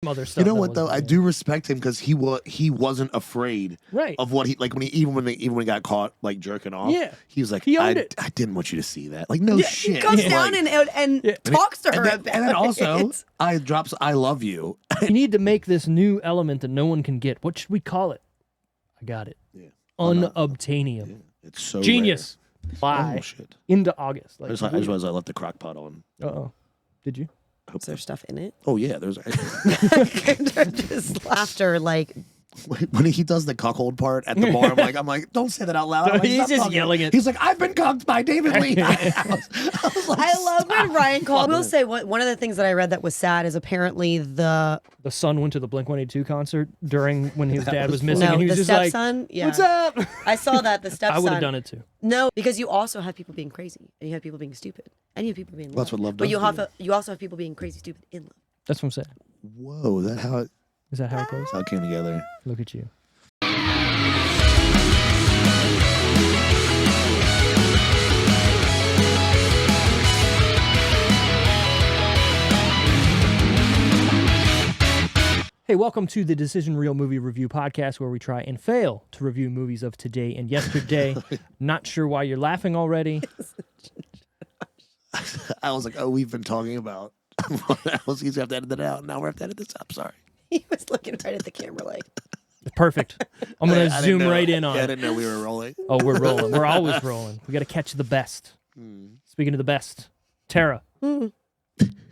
other stuff. You know what though? I do respect him because he wasn't afraid of what he like when he got caught like jerking off. Yeah, he was like, he I owned it. didn't want you to see that. Like no shit. He comes down and talks to her and then also I drops I love you. You need to make this new element that no one can get. What should we call it? I got it. Yeah. Unobtainium. Yeah. It's so genius. Rare. Bye. Into August. Like, I just realized I left the crock pot on. Uh-oh. Did you? Is there stuff in it? Oh yeah, there's just laughter like when he does the cuckold part at the bar. I'm like, don't say that out loud. Like, he's just yelling it. He's like, I've been cucked by David Lindhagen. I love when Ryan called. I will say one of the things that I read that was sad is apparently the son went to the Blink-182 concert during when his dad was missing. No, and he was the just like, stepson. Yeah. What's up? I saw that the stepson. I would have done it too. No, because you also have people being crazy, and you have people being stupid, and you have people being. That's what love does. But you also have people being crazy, stupid in love. That's what I'm saying. Whoa, is that how it goes? How it came together? Look at you. Hey, welcome to the Decision Reel Movie Review Podcast, where we try and fail to review movies of today and yesterday. Not sure why you're laughing already. I was like, oh, we've been talking about I was going to have to edit that out. Now we have to edit this up. Sorry. He was looking right at the camera like. Perfect. I'm going to zoom right in on it. I didn't know we were rolling. Oh, we're rolling. We're always rolling. We got to catch the best. Speaking of the best, Tara,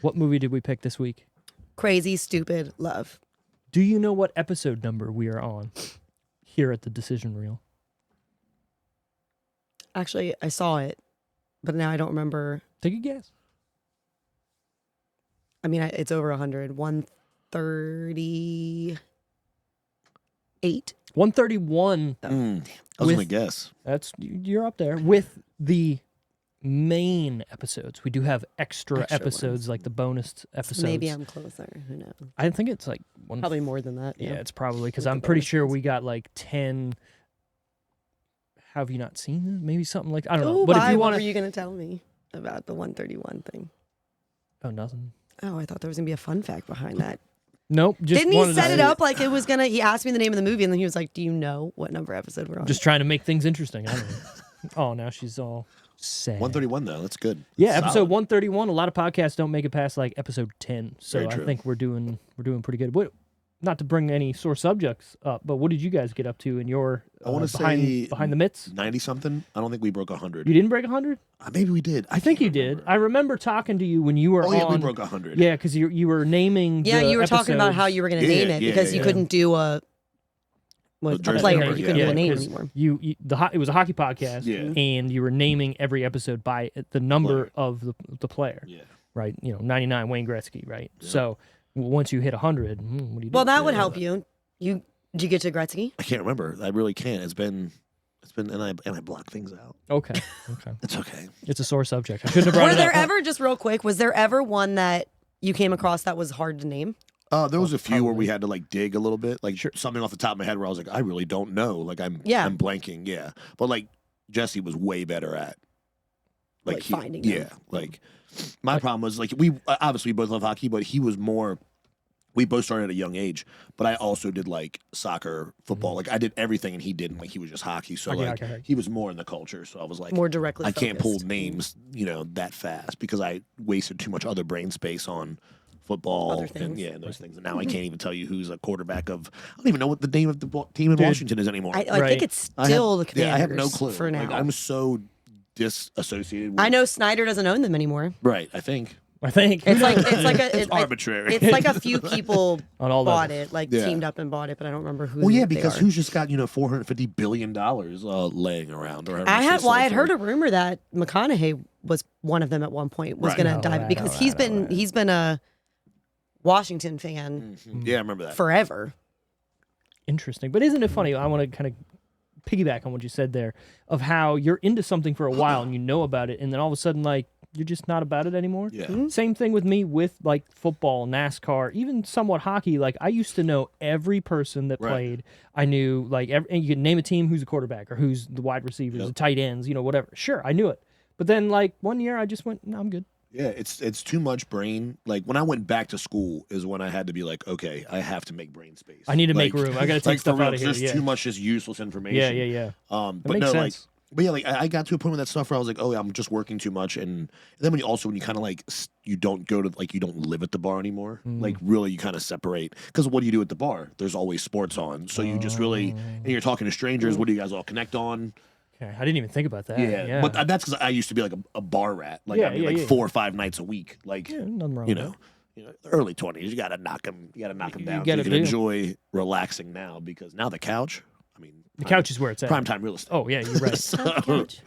what movie did we pick this week? Crazy, Stupid Love. Do you know what episode number we are on here at the Decision Reel? Actually, I saw it, but now I don't remember. Take a guess. I mean, it's over 100. 138. 131. I was going to guess. You're up there with the main episodes. We do have extra episodes ones. like the bonus episodes. Maybe I'm closer. Who knows? I think it's like probably more than that. Yeah, it's probably because I'm pretty sure we got like 10. Have you not seen this? Maybe something like I don't know. But if you what want, were you going to tell me about the 131 thing? Oh, nothing. Oh, I thought there was going to be a fun fact behind that. Nope. Didn't he set it up like it was going to? He asked me the name of the movie and then he was like, "Do you know what number episode we're on?" Just trying to make things interesting. I don't know. Oh, now she's all sad. 131 though, that's good. Yeah, that's episode 131. A lot of podcasts don't make it past like episode 10, so I true. think we're doing pretty good. Not to bring any sore subjects up, but what did you guys get up to in your I want to say behind the mitts? 90 something. I don't think we broke 100. You didn't break 100? Maybe we did. I think you did. I remember talking to you when you were on. Oh yeah, we broke 100. Yeah, because you were naming. Yeah, the you were talking about episodes. how you were going to name it because you couldn't do a player. number, You couldn't do a name anymore. It was a hockey podcast, and you were naming every episode by the number of the player. Yeah. Right. 99 Wayne Gretzky. Right. Yeah. So once you hit 100, what do you do? Well, that would help you. Did you get to Gretzky? I can't remember. I really can't. It's been, and I block things out. Okay. It's okay. It's a sore subject. I shouldn't have brought it up. Were there ever, just real quick, was there ever one that you came across that was hard to name? There was a few where we had to like dig a little bit, like something off the top of my head where I was like, I really don't know. Like I'm blanking. Yeah. But like Jesse was way better at like finding them. Yeah. Like my problem was like we obviously both love hockey, but he was more. We both started at a young age, but I also did like soccer, football. Like I did everything, and he didn't. Like he was just hockey. So he was more in the culture. So I was like more directly. I can't pull names, that fast because I wasted too much other brain space on football and those things. And now I can't even tell you who's a quarterback of. I don't even know what the name of the team in Washington is anymore. I think it's still the Commanders. I have no clue for now. Like, I'm so disassociated. With, I know Snyder doesn't own them anymore. Right. I think. It's arbitrary. It's like a few people bought it, teamed up and bought it, but I don't remember who. Well, yeah, because who's just got $450 billion laying around? Or I had heard a rumor that McConaughey was one of them at one point was going to dive because he's been a Washington fan. Mm-hmm. Yeah, I remember that forever. Interesting, but isn't it funny? I want to kind of piggyback on what you said there of how you're into something for a while and you know about it, and then all of a sudden you're just not about it anymore. Yeah. Mm-hmm. Same thing with me with like football, NASCAR, even somewhat hockey. Like I used to know every person that played. I knew and you could name a team who's a quarterback or who's the wide receivers, the tight ends, whatever. Sure, I knew it. But then like one year I just went, no, I'm good. Yeah, it's too much brain. Like when I went back to school is when I had to be like, okay, I have to make brain space. I need to make room. I got to take stuff out of here. There's too much just useless information. Yeah. But makes no, sense. like I got to a point with that stuff where I was like, oh yeah, I'm just working too much, and then when you kind of like you don't go to like you don't live at the bar anymore. Like really, you kind of separate because what do you do at the bar? There's always sports on, so you just really and you're talking to strangers. What do you guys all connect on? Okay, I didn't even think about that. Yeah. But that's because I used to be like a bar rat. Like I mean, 4 or 5 nights a week. Like nothing wrong you with know, early 20s. You gotta knock them. You gotta knock them down. So you can enjoy relaxing now because now the couch. I mean, the couch is where it's at. Primetime real estate. Oh yeah, you're right.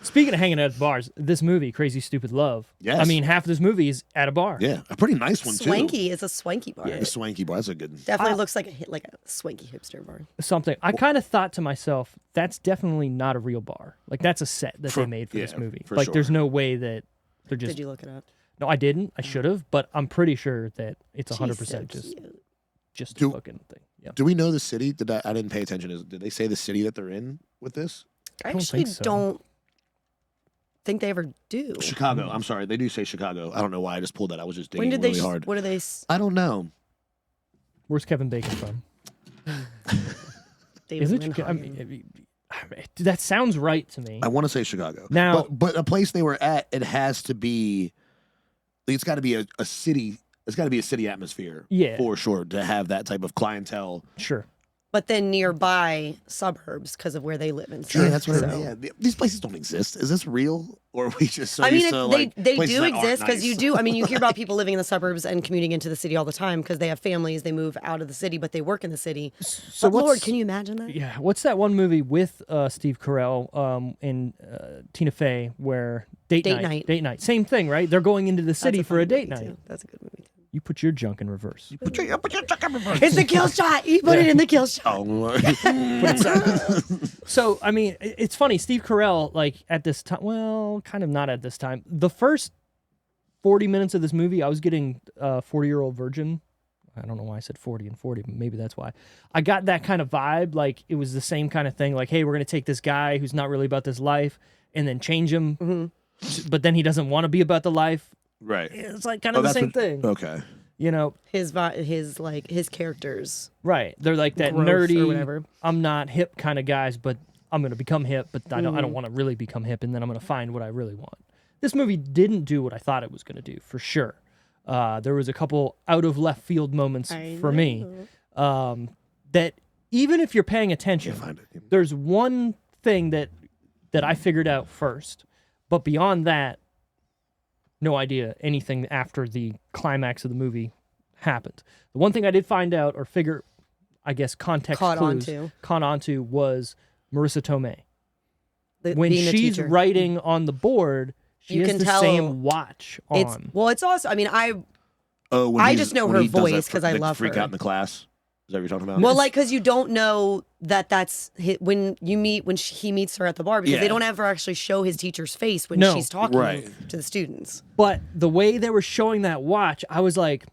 Speaking of hanging out at bars, this movie, Crazy Stupid Love. Yes. I mean, half of this movie is at a bar. Yeah, a pretty nice one too. Swanky. It's a swanky bar. Yeah, a swanky bar. That's a good. Definitely looks like a swanky hipster bar. Something. I kind of thought to myself, that's definitely not a real bar. Like that's a set that they made for this movie. Like sure. there's no way that they're just. Did you look it up? No, I didn't. I should have, but I'm pretty sure that it's 100% just a fucking thing. Yeah. Do we know the city? I didn't pay attention. Did they say the city that they're in with this? I actually don't think they ever do. Chicago. I'm sorry. They do say Chicago. I don't know why I just pulled that. I was just digging When did really hard. What are they? I don't know. Where's Kevin Bacon from? David Is it? Lindhagen. I mean, that sounds right to me. I want to say Chicago. Now, but a place they were at, it has to be. It's got to be a city. It's got to be a city atmosphere. Yeah, for sure to have that type of clientele. Sure. But then nearby suburbs because of where they live and stuff. Yeah, that's what. Yeah, these places don't exist. Is this real, or are we just so I mean, used to, they places do that aren't exist because nice? you do. I mean, you hear about people living in the suburbs and commuting into the city all the time because they have families. They move out of the city, but they work in the city. So but Lord, can you imagine that? Yeah. What's that one movie with Steve Carell and Tina Fey where date night? Same thing, right? They're going into the city for a date night. That's a good movie. You put your junk in reverse. Put your junk in reverse. It's the kill shot. You put it in the kill shot. So, I mean, it's funny. Steve Carell, like, at this time, well, kind of not at this time. The first 40 minutes of this movie, I was getting 40-year-old virgin. I don't know why I said 40 and 40, but maybe that's why. I got that kind of vibe. Like, it was the same kind of thing. Like, hey, we're going to take this guy who's not really about this life and then change him. But then he doesn't want to be about the life. Right. It's like kind of the same thing. Okay. You know, his characters. Right. They're like that Growth nerdy, or whatever. I'm not hip kind of guys, but I'm going to become hip, but I don't want to really become hip, and then I'm going to find what I really want. This movie didn't do what I thought it was going to do, for sure. There was a couple out of left field moments for me that even if you're paying attention, there's one thing that I figured out first, but beyond that, no idea anything after the climax of the movie happened. The one thing I did find out or figure, I guess, context caught onto was Marissa Tomei. When she's writing on the board, she has the same watch on. It's also, I mean, I just know her voice because I love her. Freak out in the class. Is that what you're talking about? Well, like, because you don't know that's when he meets her at the bar because they don't ever actually show his teacher's face when she's talking to the students. But the way they were showing that watch, I was like,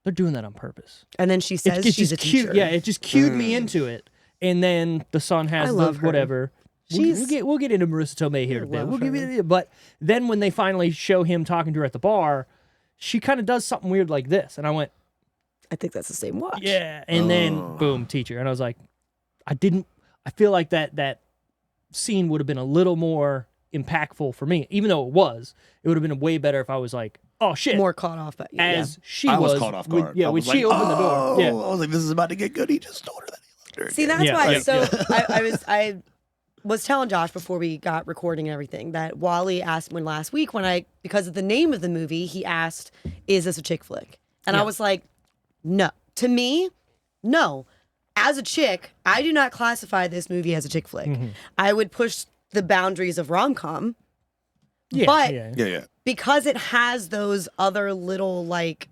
they're doing that on purpose. And then she says she's a teacher. Yeah, it just cued me into it. And then the son has whatever. We'll get into Marissa Tomei here a bit. But then when they finally show him talking to her at the bar, she kind of does something weird like this, and I went, I think that's the same watch. Yeah, and then boom, teacher. And I was like, I feel like that scene would have been a little more impactful for me, even though it would have been way better if I was like, oh shit. More caught off at you. I was caught off guard. When she opened the door. Yeah. I was like, this is about to get good. He just told her that he loved her. See, that's why. So I was telling Josh before we got recording and everything that Wally asked last week because of the name of the movie, he asked, is this a chick flick? And I was like, no. To me, no. As a chick, I do not classify this movie as a chick flick. I would push the boundaries of rom-com. But because it has those other little like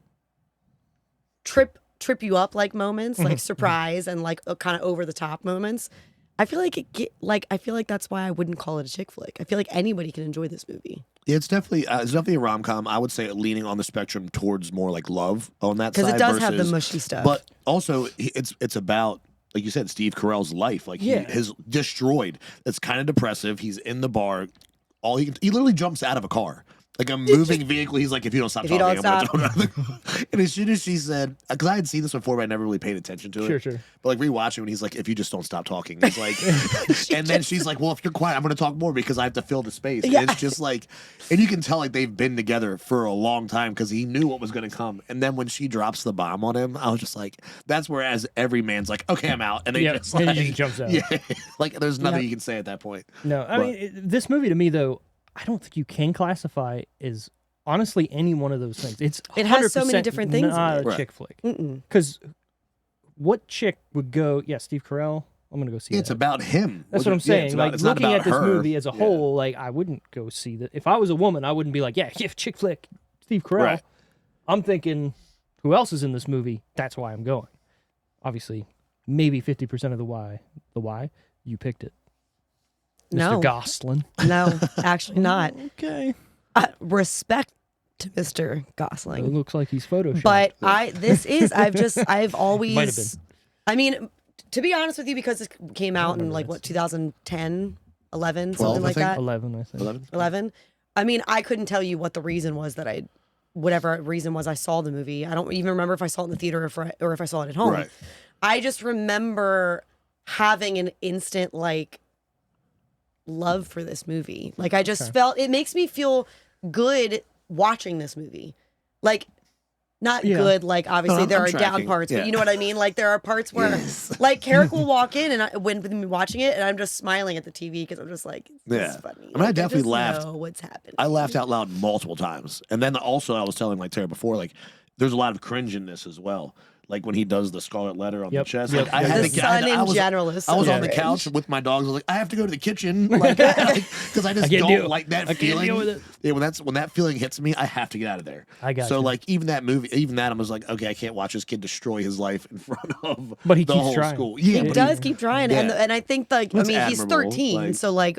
trip you up like moments, like surprise and like kind of over the top moments, I feel like that's why I wouldn't call it a chick flick. I feel like anybody can enjoy this movie. Yeah, it's definitely a rom-com. I would say leaning on the spectrum towards more like love on that side. Because it does have the mushy stuff. But also, it's about, like you said, Steve Carell's life. Like he is destroyed. It's kind of depressive. He's in the bar. He literally jumps out of a car. like a moving vehicle. He's like, if you don't stop talking, I'm stop. going to. And as soon as she said, because I had seen this before, but I never really paid attention to it. Sure. But like rewatching, and he's like, if you just don't stop talking, he's like, and then she's like, well, if you're quiet, I'm going to talk more because I have to fill the space. Yeah. And it's just like, and you can tell like they've been together for a long time because he knew what was going to come. And then when she drops the bomb on him, I was just like, that's where as every man's like, okay, I'm out, and they just like, and he just jumps out. yeah, like there's nothing you can say at that point. No, I mean this movie to me though, I don't think you can classify as honestly any one of those things. It has so many different things in Not it. a chick flick. Because what chick would go? Yeah, Steve Carell. I'm gonna go see. It's that. about him. That's what I'm saying. Like it's not looking about at this her. movie as a whole, like I wouldn't go see that. If I was a woman, I wouldn't be like, yeah, chick flick, Steve Carell. Right. I'm thinking, who else is in this movie? That's why I'm going. Obviously, maybe 50% of the why you picked it. Mr. No. Gosling. No, actually not. Okay. Respect to Mr. It Gosling. looks like he's photoshopped. But I've always, Might have been. I mean, to be honest with you, because this came out in like what, 2010, 11, 12, something I like think. that. 11, I think. 11. I mean, I couldn't tell you what the reason was that whatever reason was I saw the movie. I don't even remember if I saw it in the theater or if I saw it at home. Right. I just remember having an instant like love for this movie. Like I just felt, it makes me feel good watching this movie. Like not good, like obviously there I'm are down tracking. parts, Yeah. but you know what I mean? Like there are parts where like Carrick will walk in and when me watching it and I'm just smiling at the TV because I'm just like, this is funny. I mean, I Like, definitely just laughed. know what's happening. I laughed out loud multiple times. And then also I was telling like Tara before, like there's a lot of cringe in this as well. Like when he does the scarlet letter on the chest. Yep. Like, I had The to, sun I in was, general is I was so on the cringe. couch with my dogs. I was like, I have to go to the kitchen. Like, because I just can't don't like that I can't feeling. deal with it. Yeah, when that feeling hits me, I have to get out of there. I got So you. like even that movie, even that I was like, okay, I can't watch this kid destroy his life in front of But he the keeps whole trying. school. Yeah, He but does keep trying, Yeah. and I think like That's I mean he's admirable, 13, like- so like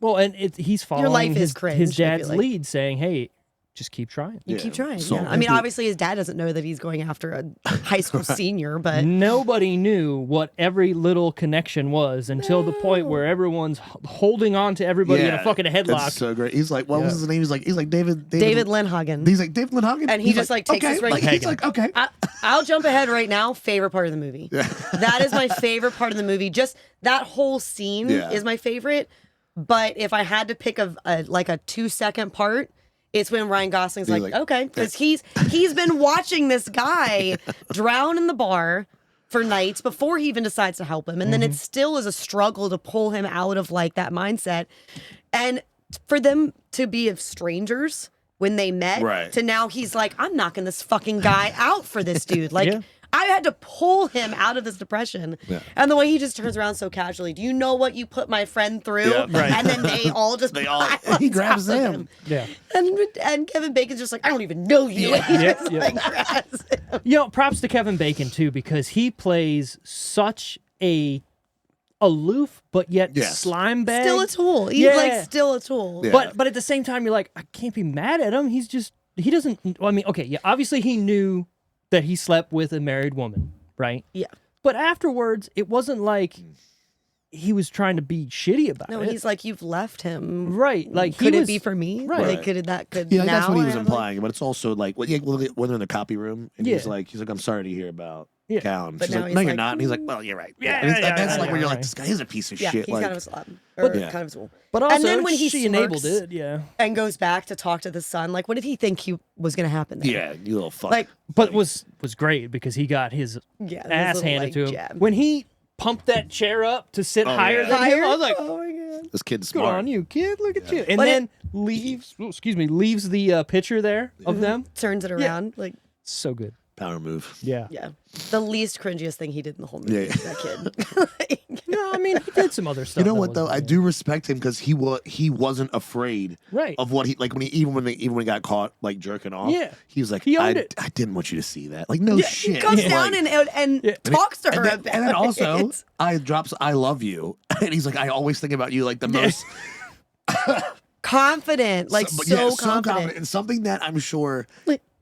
Well, and he's following life is his cringe, I feel dad's like. lead, saying, "Hey, just keep trying." you Yeah, keep trying. so Yeah. I mean, maybe- obviously his dad doesn't know that he's going after a high school senior, but Nobody knew what every little connection was until the point where everyone's holding on to everybody in a fucking That's headlock. so great. He's like, what was his name? He's like David David He's like David Lindhagen, And he He's just, like, takes okay. his right- Like, he's like, okay. I'll jump ahead right now. Favorite part of the movie. That is my favorite part of the movie. Just that whole scene is my favorite. But if I had to pick a 2-second part, it's when Ryan Gosling's like, okay, because he's been watching this guy drown in the bar for nights before he even decides to help him, and then it still is a struggle to pull him out of like that mindset, and for them to be strangers when they met to now he's like, I'm knocking this fucking guy out for this dude, like. Yeah. I had to pull him out of this depression. Yeah. And the way he just turns around so casually. Do you know what you put my friend through? Yeah, right. And then they all just he grabs him. Yeah. And Kevin Bacon's just like, I don't even know you. And he just, like, grabs him. You know, props to Kevin Bacon too, because he plays such a aloof but yet slime bag. Still a tool. He's like still a tool. Yeah. But at the same time, you're like, I can't be mad at him. He doesn't. I mean, okay, yeah. Obviously, he knew that he slept with a married woman, right? Yeah. But afterwards, it wasn't like he was trying to be shitty about No, it. he's like, you've left him. Right. Like, could he it was, be for me? Right. Like, could Yeah, now that's what he was I have, implying. But it's also like when they're in the copy room, and he's like, I'm sorry to hear about Cal. And But she's now like, he's no, you're like, not. And he's like, well, you're right. Yeah, And yeah, that's yeah, like where yeah, you're like, right. this guy is a piece of Yeah, shit. he's Like, kind of a slob. Or kind of a tool. But also, and then when he she enabled smirks it, yeah. and goes back to talk to the son, like, what did he think was going to happen there? yeah, you little fuck. Like, But was great because he got his yeah, this ass little, handed like, to him. jab. When he pumped that chair up to sit higher yeah. than him, I was like, oh my God. this kid's good smart. on you, kid. Look at you. And But then leaves the picture there of them. Turns it around. Like, So good. Power move. Yeah. yeah. The least cringiest thing he did in the whole movie. Yeah. That kid. No, I mean, he did some other stuff. You know that what though? wasn't I bad. do respect him because he wasn't afraid Right. of what he like when he got caught like jerking off. Yeah. he was like, He owned it. I didn't want you to see that. Like, no shit. He comes Like, down and talks to her and about then also it. I drops I love you, and he's like, I always think about you like the most Confident. Like, but so yeah, confident. and something that I'm sure.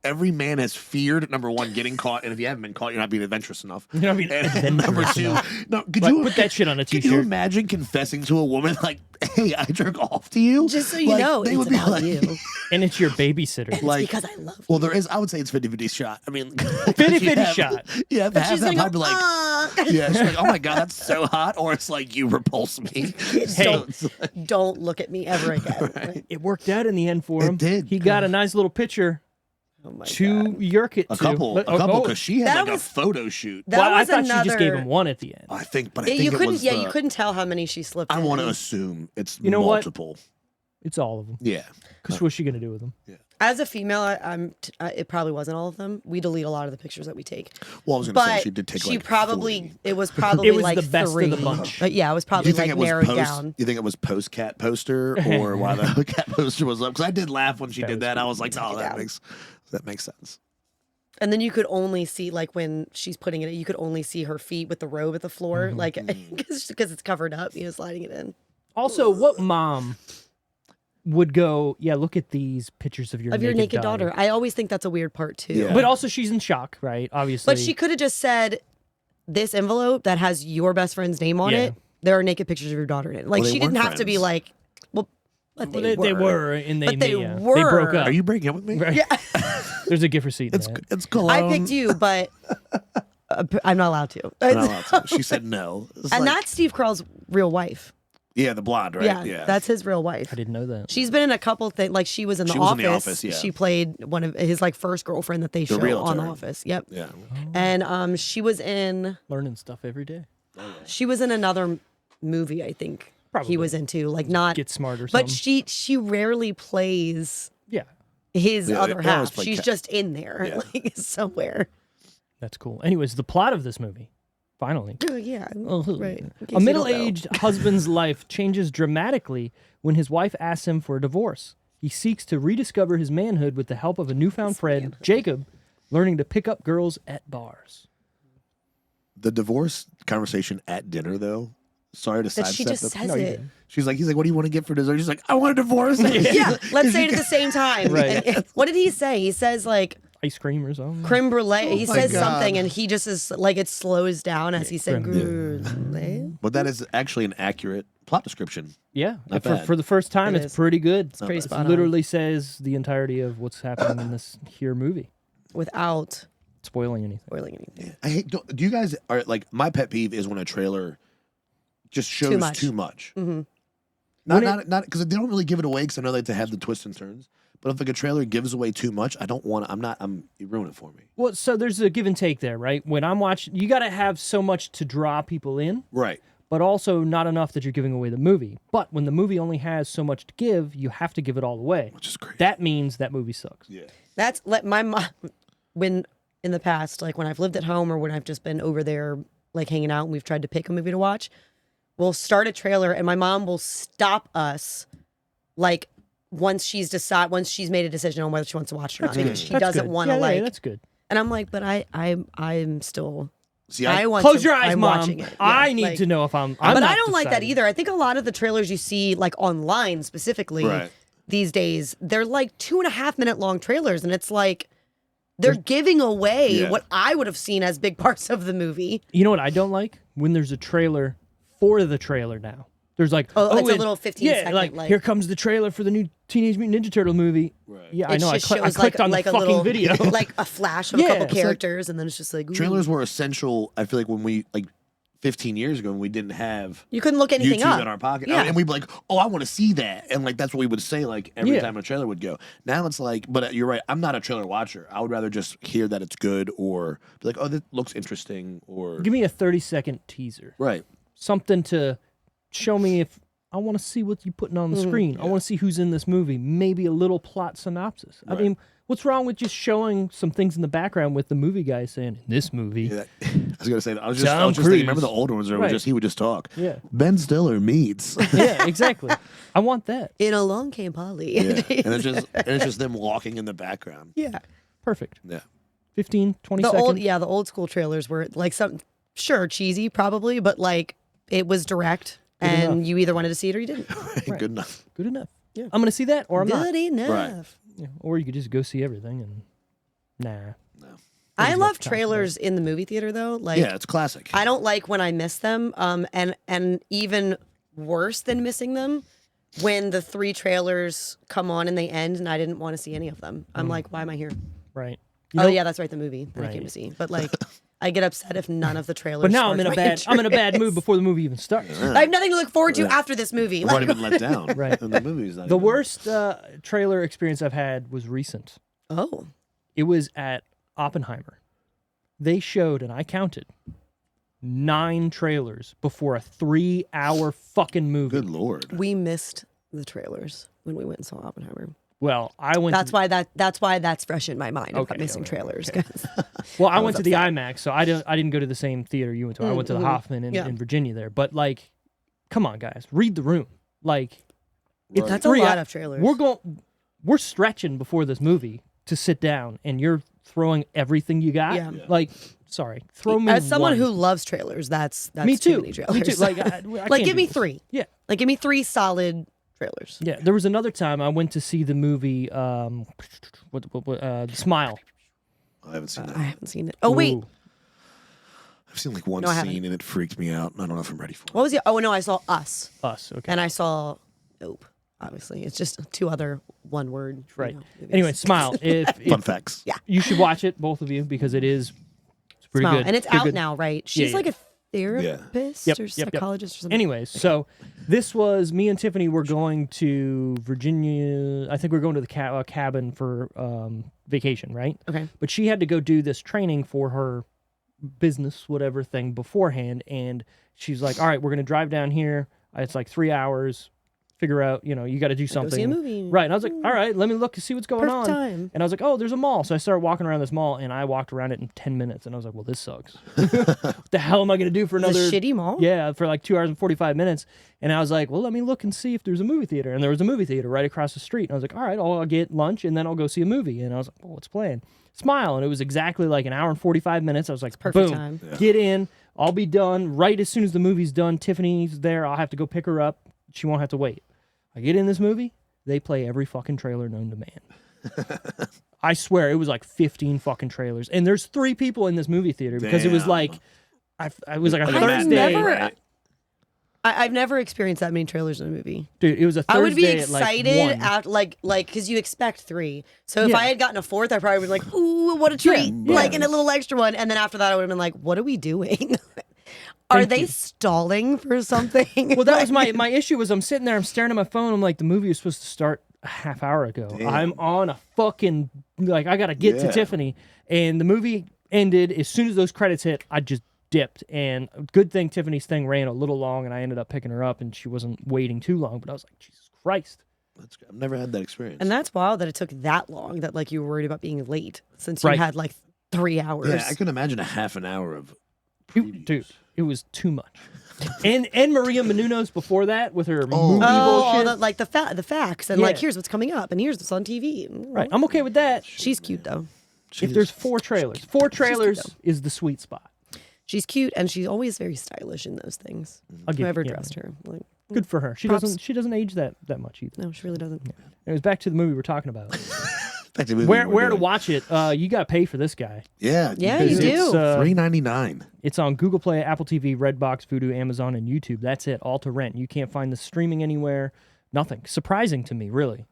every man has feared, number one, getting caught, and if you haven't been caught, you're not being adventurous enough. You're not being And number two, no, could Put that shit on a Could you t-shirt. imagine confessing to a woman like, "Hey, I jerk off to you"? Just so you know, they it's would be about like, you. And it's your babysitter. like, Because I love you. well, there is. I would say it's 50-50 shot. I mean, 50-50 shot. Yeah, But half she's that gonna might be go, like, yeah, she's like, "Oh my god, that's so hot," or it's like, "You repulse me." Hey. Don't look at me ever again. Right. It worked out in the end for It him. did. He got a nice little picture Oh my to God. yerk it A to. couple, But- because she had That like was- a photo shoot. That well, I was thought another. she just gave him one at the end. I think it you couldn't. was Yeah, the, you couldn't tell how many she slipped. I in. want to assume it's You know what? multiple. It's all of them. Yeah. Because what's she going to do with them? As a female, it probably wasn't all of them. We delete a lot of the pictures that we take. Well, I was going to say But she did take she like probably 40. it was probably It was like the best of 3. the bunch. But yeah, it was Do probably you think like it was narrowed post? down. You think it was post cat poster or why the cat poster was up? Because I did laugh when she did that. I was like, "Oh, that makes sense." And then you could only see like when she's putting it, you could only see her feet with the robe at the floor, like because it's covered up, sliding it in. Also, what mom would go, yeah, look at these pictures of your naked daughter. I always think that's a weird part too. Yeah. But also, she's in shock, right? Obviously. But she could have just said, "This envelope that has your best friend's name on Yeah. it. There are naked pictures of your daughter in it." Like Well, they she didn't weren't have to be friends. like, "Well, but Well, they, they were. were, and But they they were. broke up. Are you breaking up with me? Right. Yeah, There's a gift receipt. It's in that. it's cool. I picked you, but I'm not allowed to." I'm not allowed to. She said no. It's And like- that's Steve Carell's real wife. yeah, the blonde, right? Yeah, that's his real wife. I didn't know that. She's been in a couple things. Like she was in the She was office. in The Office, yeah. She played one of his like first girlfriend that they show realtor. on The Office. Yep. yeah. And she was in Learning stuff every day. another movie. I think Probably. he was into like not. Get smart or something. But she rarely plays Yeah, his Yeah, other they always half. play She's Cat. just in there, Yeah. like somewhere. that's cool. Anyways, the plot of this movie, finally. Oh, yeah. Oh, Right. In case A you don't know. middle-aged husband's life changes dramatically when his wife asks him for a divorce. He seeks to rediscover his manhood with the help of a newfound friend, Jacob, learning to pick up girls at bars. The divorce conversation at dinner, though. Sorry to That she sidestep just the- says No, you it. didn't. She's like, he's like, "What do you want to get for dessert?" She's like, "I want a divorce." Yeah, let's say it at the same time. Right. And what did he say? He says like Ice cream or something. creme brulee. He my says God. something, and he just is like it slows down as he said creme brulee. But that is actually an accurate plot description. Yeah, Not for, bad. for the first time, It it's is. pretty good. It's pretty spot on. literally says the entirety of what's happening in this here movie, Without spoiling anything. spoiling anything. I hate. Do you guys are like my pet peeve is when a trailer just shows too much. Mhm. Not because they don't really give it away because I know they like to have the twists and turns. But if like a trailer gives away too much, I don't want. You ruin it for me. Well, so there's a give and take there, right? When I'm watching, you got to have so much to draw people in, Right. but also not enough that you're giving away the movie. But when the movie only has so much to give, you have to give it all away. Which is great. That means that movie sucks. Yeah. That's let my mom when in the past, like when I've lived at home or when I've just been over there like hanging out and we've tried to pick a movie to watch, we'll start a trailer and my mom will stop us like once she's made a decision on whether she wants to watch it or not because she That's doesn't good. want to Yeah, like yeah, that's good. and I'm like, but I'm still See, I want Close to, your eyes, I'm Mom. watching it. Yeah, I need like- to know if I'm but not I don't like that deciding. either. I think a lot of the trailers you see like online specifically Right. these days, they're like 2.5 minute long trailers, and it's like they're giving away Yeah. what I would have seen as big parts of the movie. You know what I don't like? When there's a trailer for the trailer now. There's like, Oh, it's a it- little 15 yeah, second, like, like- here comes the trailer for the new Teenage Mutant Ninja Turtle movie. Right. Yeah, I It know. I just shows clicked on the a fucking little, video. like a flash of Yeah, a couple it's like- characters, and then it's just like ooh. Trailers were essential. I feel like when we 15 years ago when we didn't have You couldn't look anything YouTube up in our pocket, Yeah. and we'd be like, "Oh, I want to see that," and like that's what we would say like every Yeah. time a trailer would go. Now it's like, but you're right. I'm not a trailer watcher. I would rather just hear that it's good or be like, "Oh, that looks interesting," or Give me a 30-second teaser. right. Something to show me if I want to see what you're putting on the Mm-hmm. screen. I want to see who's in this movie. Maybe a little plot synopsis. I Right. mean, what's wrong with just showing some things in the background with the movie guy saying, in this movie? Yeah, I was gonna say that. I was Tom just thinking, Cruise. remember the older ones where Right. he would just talk. Yeah. Ben Stiller meets. Yeah, exactly. I want that. in Along Came Polly. Yeah. and it's just them walking in the background. Yeah. Perfect. Yeah. 15, 20 The seconds. the old school trailers were like cheesy probably, but like it was direct, and enough. you either wanted to see it or you didn't. Good enough. Good enough. Yeah. I'm going to see that or I'm not. Good enough. Right. Yeah. Or you could just go see everything and Nah. I love trailers in the movie theater though. Like, yeah, it's classic. I don't like when I miss them. And even worse than missing them, when the 3 trailers come on and they end and I didn't want to see any of them. I'm like, why am I here? Right. Yeah, that's right, the movie that I came Right. to see. But like, I get upset if none of the trailers. But now I'm spark in a my bad I'm in a bad interest. mood before the movie even starts. I have nothing to look forward to after this movie. I've already been let down. Right. And the movie's not The even- worst trailer experience I've had was recent. Oh, It was at Oppenheimer. They showed, and I counted, 9 trailers before a 3-hour fucking movie. Good Lord. we missed the trailers when we went and saw Oppenheimer. Well, I went. That's why that's fresh in my mind about Okay, missing okay, trailers. Well, I went to the upset. IMAX, so I didn't go to the same theater you went to. I went to the Hoffman in Virginia there. But like, come on, guys, read the room. Like, it's That's a 3 lot of trailers. We're stretching before this movie to sit down, and you're throwing everything you got. Yeah. Like, sorry, throw me. As someone one. who loves trailers, that's me too too. many trailers. Me too. Like, I like can't give do me this. 3. Yeah. Like give me 3 solid trailers. Yeah, there was another time I went to see the movie Smile. I haven't seen that. I haven't seen it. Oh wait, Ooh. I've seen like one No, I haven't. scene and it freaked me out. I don't know if I'm ready for it. what was it? Oh no, I saw Us, Us. Okay. and I saw Nope. Obviously, it's just 2 other one-word. Right. movies. Anyway, Smile. If Fun facts. Yeah. you should watch it, both of you, because it's pretty Smile. good. And it's Pretty out good. now, right? She's yeah. like a therapist Yep, or yep, yep. psychologist or something. Anyways, so this was me and Tiffany were going to Virginia. I think we're going to the cabin for vacation, right? Okay. But she had to go do this training for her business, whatever thing beforehand. And she's like, all right, we're going to drive down here. It's like 3 hours. Figure out, you got to do Go something. see a movie. Right. And I was like, all right, let me look and see what's going Perfect on. time. And I was like, oh, there's a mall. So I started walking around this mall, and I walked around it in 10 minutes. And I was like, well, this sucks. What the hell am I going to do for The another shitty mall. Yeah, for like 2 hours and 45 minutes. And I was like, well, let me look and see if there's a movie theater. And there was a movie theater right across the street. And I was like, all right, I'll get lunch, and then I'll go see a movie. And I was like, well, what's playing? Smile. And it was exactly like an hour and 45 minutes. I was like, perfect boom, time. get in. I'll be done right as soon as the movie's done. Tiffany's there. I'll have to go pick her up. She won't have to wait. I get in this movie. They play every fucking trailer known to man. I swear, it was like 15 fucking trailers. And there's 3 people in this movie theater because it was Damn. like, I was like a Like a Thursday. never- right? I've never experienced that many trailers in a movie. Dude, it was a Thursday I would be at like excited 1. at like because you expect 3. So if Yeah. I had gotten a 4th, I probably would be like, ooh, what a treat! Yeah. Like, and a little extra one. And then after that, I would have been like, what are we doing? Are Thank they you. stalling for something? Well, that was my issue. Was I'm sitting there, I'm staring at my phone. I'm like, the movie was supposed to start a half hour ago. Damn. I'm on a fucking I gotta get to Yeah. Tiffany, and the movie ended as soon as those credits hit. I just dipped, and good thing Tiffany's thing ran a little long, and I ended up picking her up, and she wasn't waiting too long. But I was like, Jesus Christ. That's good. I've never had that experience. And that's wild that it took that long. That like you were worried about being late since Right. you had like 3 hours. yeah, I can imagine a half an hour of previews. Dude, it was too much. And Maria Menounos before that with her movie all bullshit. the facts and like Yeah. here's what's coming up and here's what's on TV. Right, I'm okay with that. She's cute though. If there's 4 trailers, 4 trailers though. is the sweet spot. She's cute and she's always very stylish in those things. I'll give- Whoever yeah. dressed her, like, Good for her. She Props. doesn't age that much either. no, she really doesn't. It was back to the movie we're talking about. Back to the movie where we're to doing. watch it? You got to pay for this guy. Yeah, Yeah, you It's, do. $3.99. It's on Google Play, Apple TV, Redbox, Vudu, Amazon, and YouTube. That's it, all to rent. You can't find the streaming anywhere. Nothing. Surprising to me, really.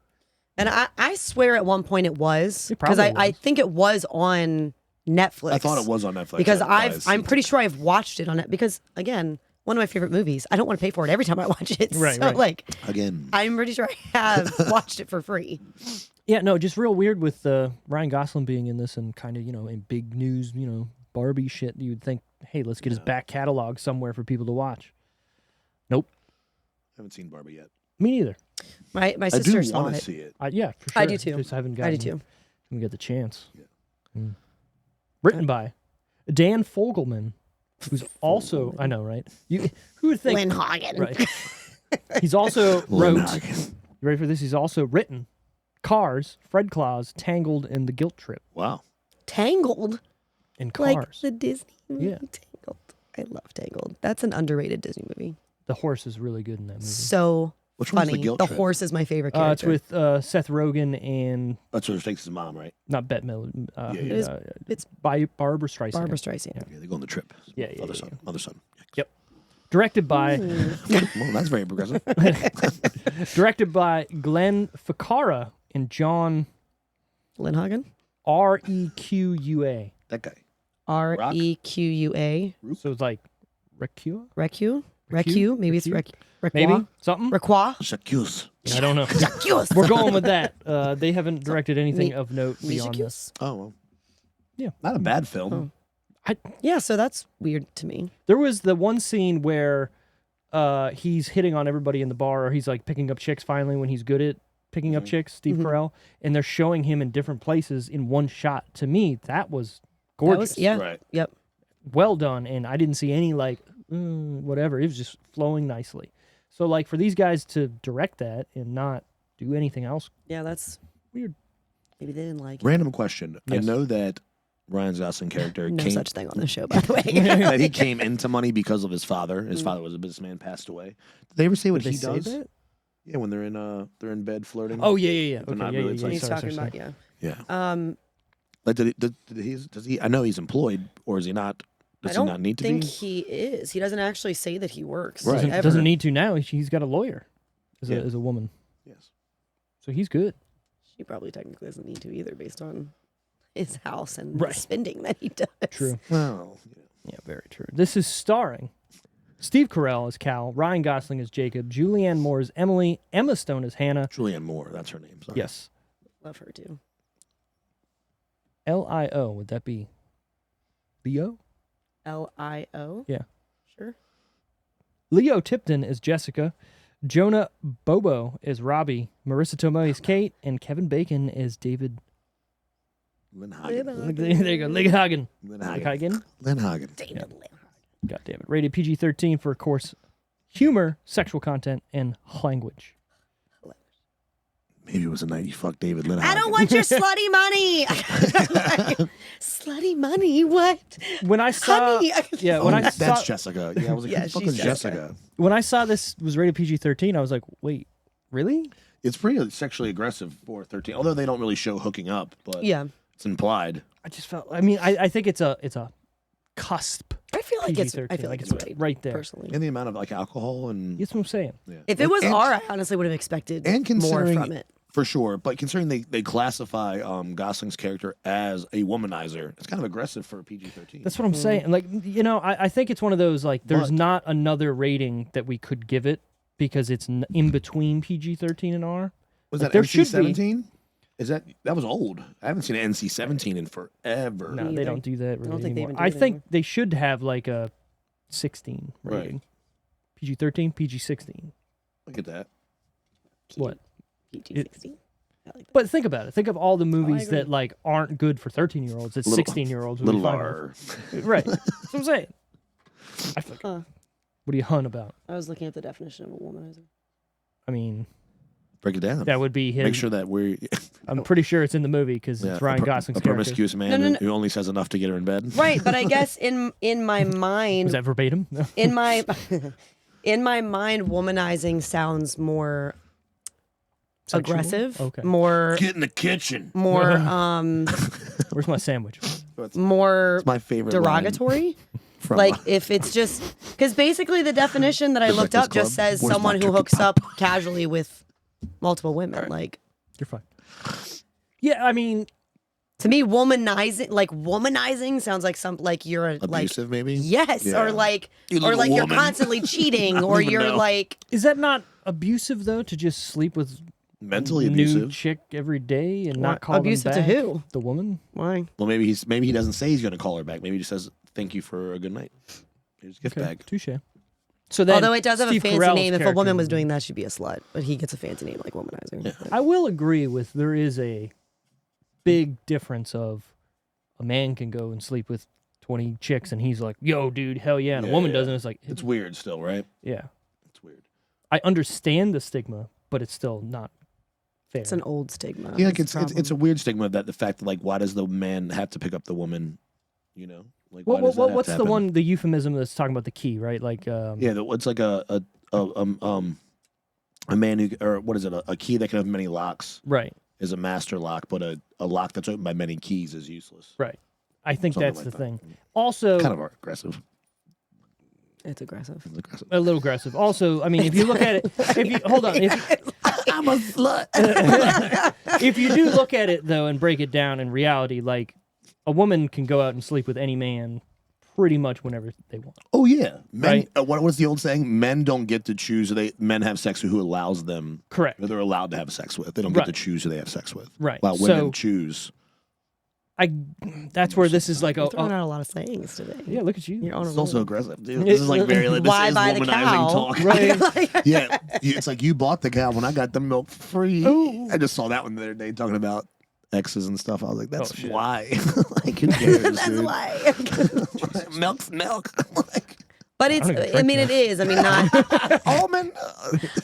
And I swear at one point it was It because probably I was. think it was on Netflix. I thought it was on Netflix. because I I'm pretty sure I've watched it on it because again, one of my favorite movies. I don't want to pay for it every time I watch it. Right, so right. like Again. I'm pretty sure I have watched it for free. Yeah, no, just real weird with Ryan Gosling being in this and kind of, in big news, Barbie shit. You would think, hey, let's get his back catalog somewhere for people to watch. Nope. Haven't seen Barbie yet. Me neither. My I sister do saw want to it. see it. Yeah, for sure. I do too. Just haven't I do gotten, too. haven't got the chance. Written by Dan Fogelman, who's also, I know, right? Who would think? Lindhagen. Right. He's also wrote, Lindhagen. you ready for this? He's also written Cars, Fred Claus, Tangled, and The Guilt Trip. Wow. Tangled. And Like Cars. the Disney movie Yeah. Tangled. I love Tangled. That's an underrated Disney movie. The horse is really good in that movie. So Which one's the funny. guilt The trip? horse is my favorite It's character. with Seth Rogen and That's what takes his mom, right? not Bette Midler. It's by Barbara Streisand. Barbara Streisand. Yeah, they go on the trip. Yeah, Other son. Other son. Yep. Directed by Well, that's very progressive. directed by Glenn Ficarra and John Lindhagen. Requa. That guy. Requa. So it's like Requa? Recu. Maybe it's Recu. Maybe something. Requa. J'accuse. I don't know. We're going with that. They haven't directed anything of note beyond this. Oh, well. Yeah. Not a bad film. Yeah, so that's weird to me. There was the one scene where he's hitting on everybody in the bar, or he's like picking up chicks finally when he's good at picking up chicks, Steve Carell, and they're showing him in different places in one shot. To me, that was gorgeous. Yeah. Right. Yep. Well done, and I didn't see any like whatever. It was just flowing nicely. So like for these guys to direct that and not do anything else, Yeah, that's weird. Maybe they didn't like it. Random question. Yes. I know that Ryan Gosling character No came such thing on the show, by the way. that he came into money because of his father. His father was a businessman, passed away. Did they ever say what Did he they say does? that? Yeah, when they're in bed flirting. Oh yeah. But not Okay, really, it's like- He's Sorry, talking sorry, about, sorry. yeah. Yeah. Like, does he? I know he's employed, or is he not? I Does don't he not need to think be? he is. He doesn't actually say that he works. Right. Doesn't, ever. doesn't need to now. He's got a lawyer Yeah. as a woman, Yes. so he's good. She probably technically doesn't need to either, based on his house and Right. the spending that he does. True. Well, Yeah, very true. This is starring Steve Carell as Cal, Ryan Gosling as Jacob, Julianne Moore as Emily, Emma Stone as Hannah. Julianne Moore, that's her name. Sorry. Yes. Love her too. Lio, would that be Leo? Lio. Yeah. Sure. Leo Tipton as Jessica, Jonah Bobo as Robbie, Marissa Tomei as Kate, and Kevin Bacon as David. Lindhagen. There you go, Lindhagen. Lindhagen. Lindhagen. David God damn it. Rated PG-13 for, of course, humor, sexual content, and language. Maybe it was a night you fucked David Lindhagen. I don't want your slutty money. Slutty money? What? When I saw, Honey. yeah, Oh, when I that's saw, Jessica. Yeah, I was like, Yeah, who the fuck she's is Jessica? when I saw this was rated PG-13, I was like, wait, really? It's pretty sexually aggressive for 13, although they don't really show hooking up, but Yeah. it's implied. I just felt. I mean, I think it's a cusp. I feel like it's. PG-13, I feel like it's right there. Personally, And the amount of like alcohol and That's what I'm saying. yeah. if it was and, R, I honestly would have expected and more considering from it. for sure, but considering they classify Gosling's character as a womanizer, it's kind of aggressive for a PG-13. That's what I'm saying. Like, you know, I think it's one of those like there's But- not another rating that we could give it because it's in between PG-13 and R. was like, that there should be- NC-17? Is that was old? I haven't seen an NC-17 in forever. No, Me they either. don't do that really don't think they anymore. even do I it think anymore. they should have like a 16 Right. rating. PG-13, PG-16. Look at that. What? PG-16. I like that. But think about it. Think of all the movies agree. that like aren't good for 13-year-olds. That Little- 16-year-olds would Little be fine R. with. Right. That's what I'm saying. I feel like, Huh. what are you hun about? I was looking at the definition of a womanizer. I mean, Break it down. that would be his. Make sure that we're I'm pretty sure it's in the movie because it's Ryan Gosling's a character. promiscuous man No. who only says enough to get her in bed. Right, but I guess in my mind, Was that verbatim? No. in my mind, womanizing sounds more Sexual? aggressive, Okay. more Get in the kitchen. Where's my sandwich? more It's my favorite line derogatory. from, Like if it's just because basically the definition that I The looked Breakfast up just Club. says Where's someone my who turkey hooks up casually with multiple women. Right. Like You're fine. Yeah, I mean, to me, womanizing sounds like you're a, like abusive, maybe. yes, Yeah. or like You little you're woman. constantly cheating, I don't or even you're know. like is that not abusive though to just sleep with Mentally a new abusive. chick every day and What? not call Abusive to them back? who? The woman? why? Well, maybe he doesn't say he's going to call her back. Maybe he just says thank you for a good night. Here's a gift bag. Touche. So then, Although it does have Steve a fancy Carell's name. If a character woman was would- doing that, she'd be a slut. But he gets a fancy name like womanizer. Yeah. I will agree with there is a big difference of a man can go and sleep with 20 chicks and he's like, yo, dude, hell yeah. And a woman doesn't. It's like, It's weird still, right? yeah. It's weird. I understand the stigma, but it's still not fair. It's an old stigma. Yeah, like That's it's the it's a problem. weird stigma that the fact that like why does the man have to pick up the woman? You know, like Well, why does that have what's to the happen? one, the euphemism that's talking about the key, right? Like, Yeah, it's like a a man who, or what is it, a key that can have many locks Right. is a master lock, but a lock that's opened by many keys is useless. Right. I think Something that's like the that. thing. Also, Kind of aggressive. It's aggressive. It's aggressive. a little aggressive. Also, I mean, if you look at it, hold on, I'm a slut. if you do look at it though and break it down in reality, like a woman can go out and sleep with any man pretty much whenever they want. Oh yeah, men. Right. What was the old saying? Men don't get to choose. Men have sex with who allows them. Correct. Who they're allowed to have sex with. They don't get to choose who they have sex with. Right. While women choose. That's where this is like You're throwing out a lot of sayings today. yeah. Look at you. You're on a It's roll. also aggressive, dude. This is like very. This Why is buy the womanizing cow? talk. Right. Yeah, it's like you bought the cow when I got the milk free. Ooh. I just saw that one the other day talking about exes and stuff. I was like, that's shit. why. Like, who cares, That's dude? why. Milk's milk. Like, But it's. I don't even I mean, drink it is. I mean, not. almond.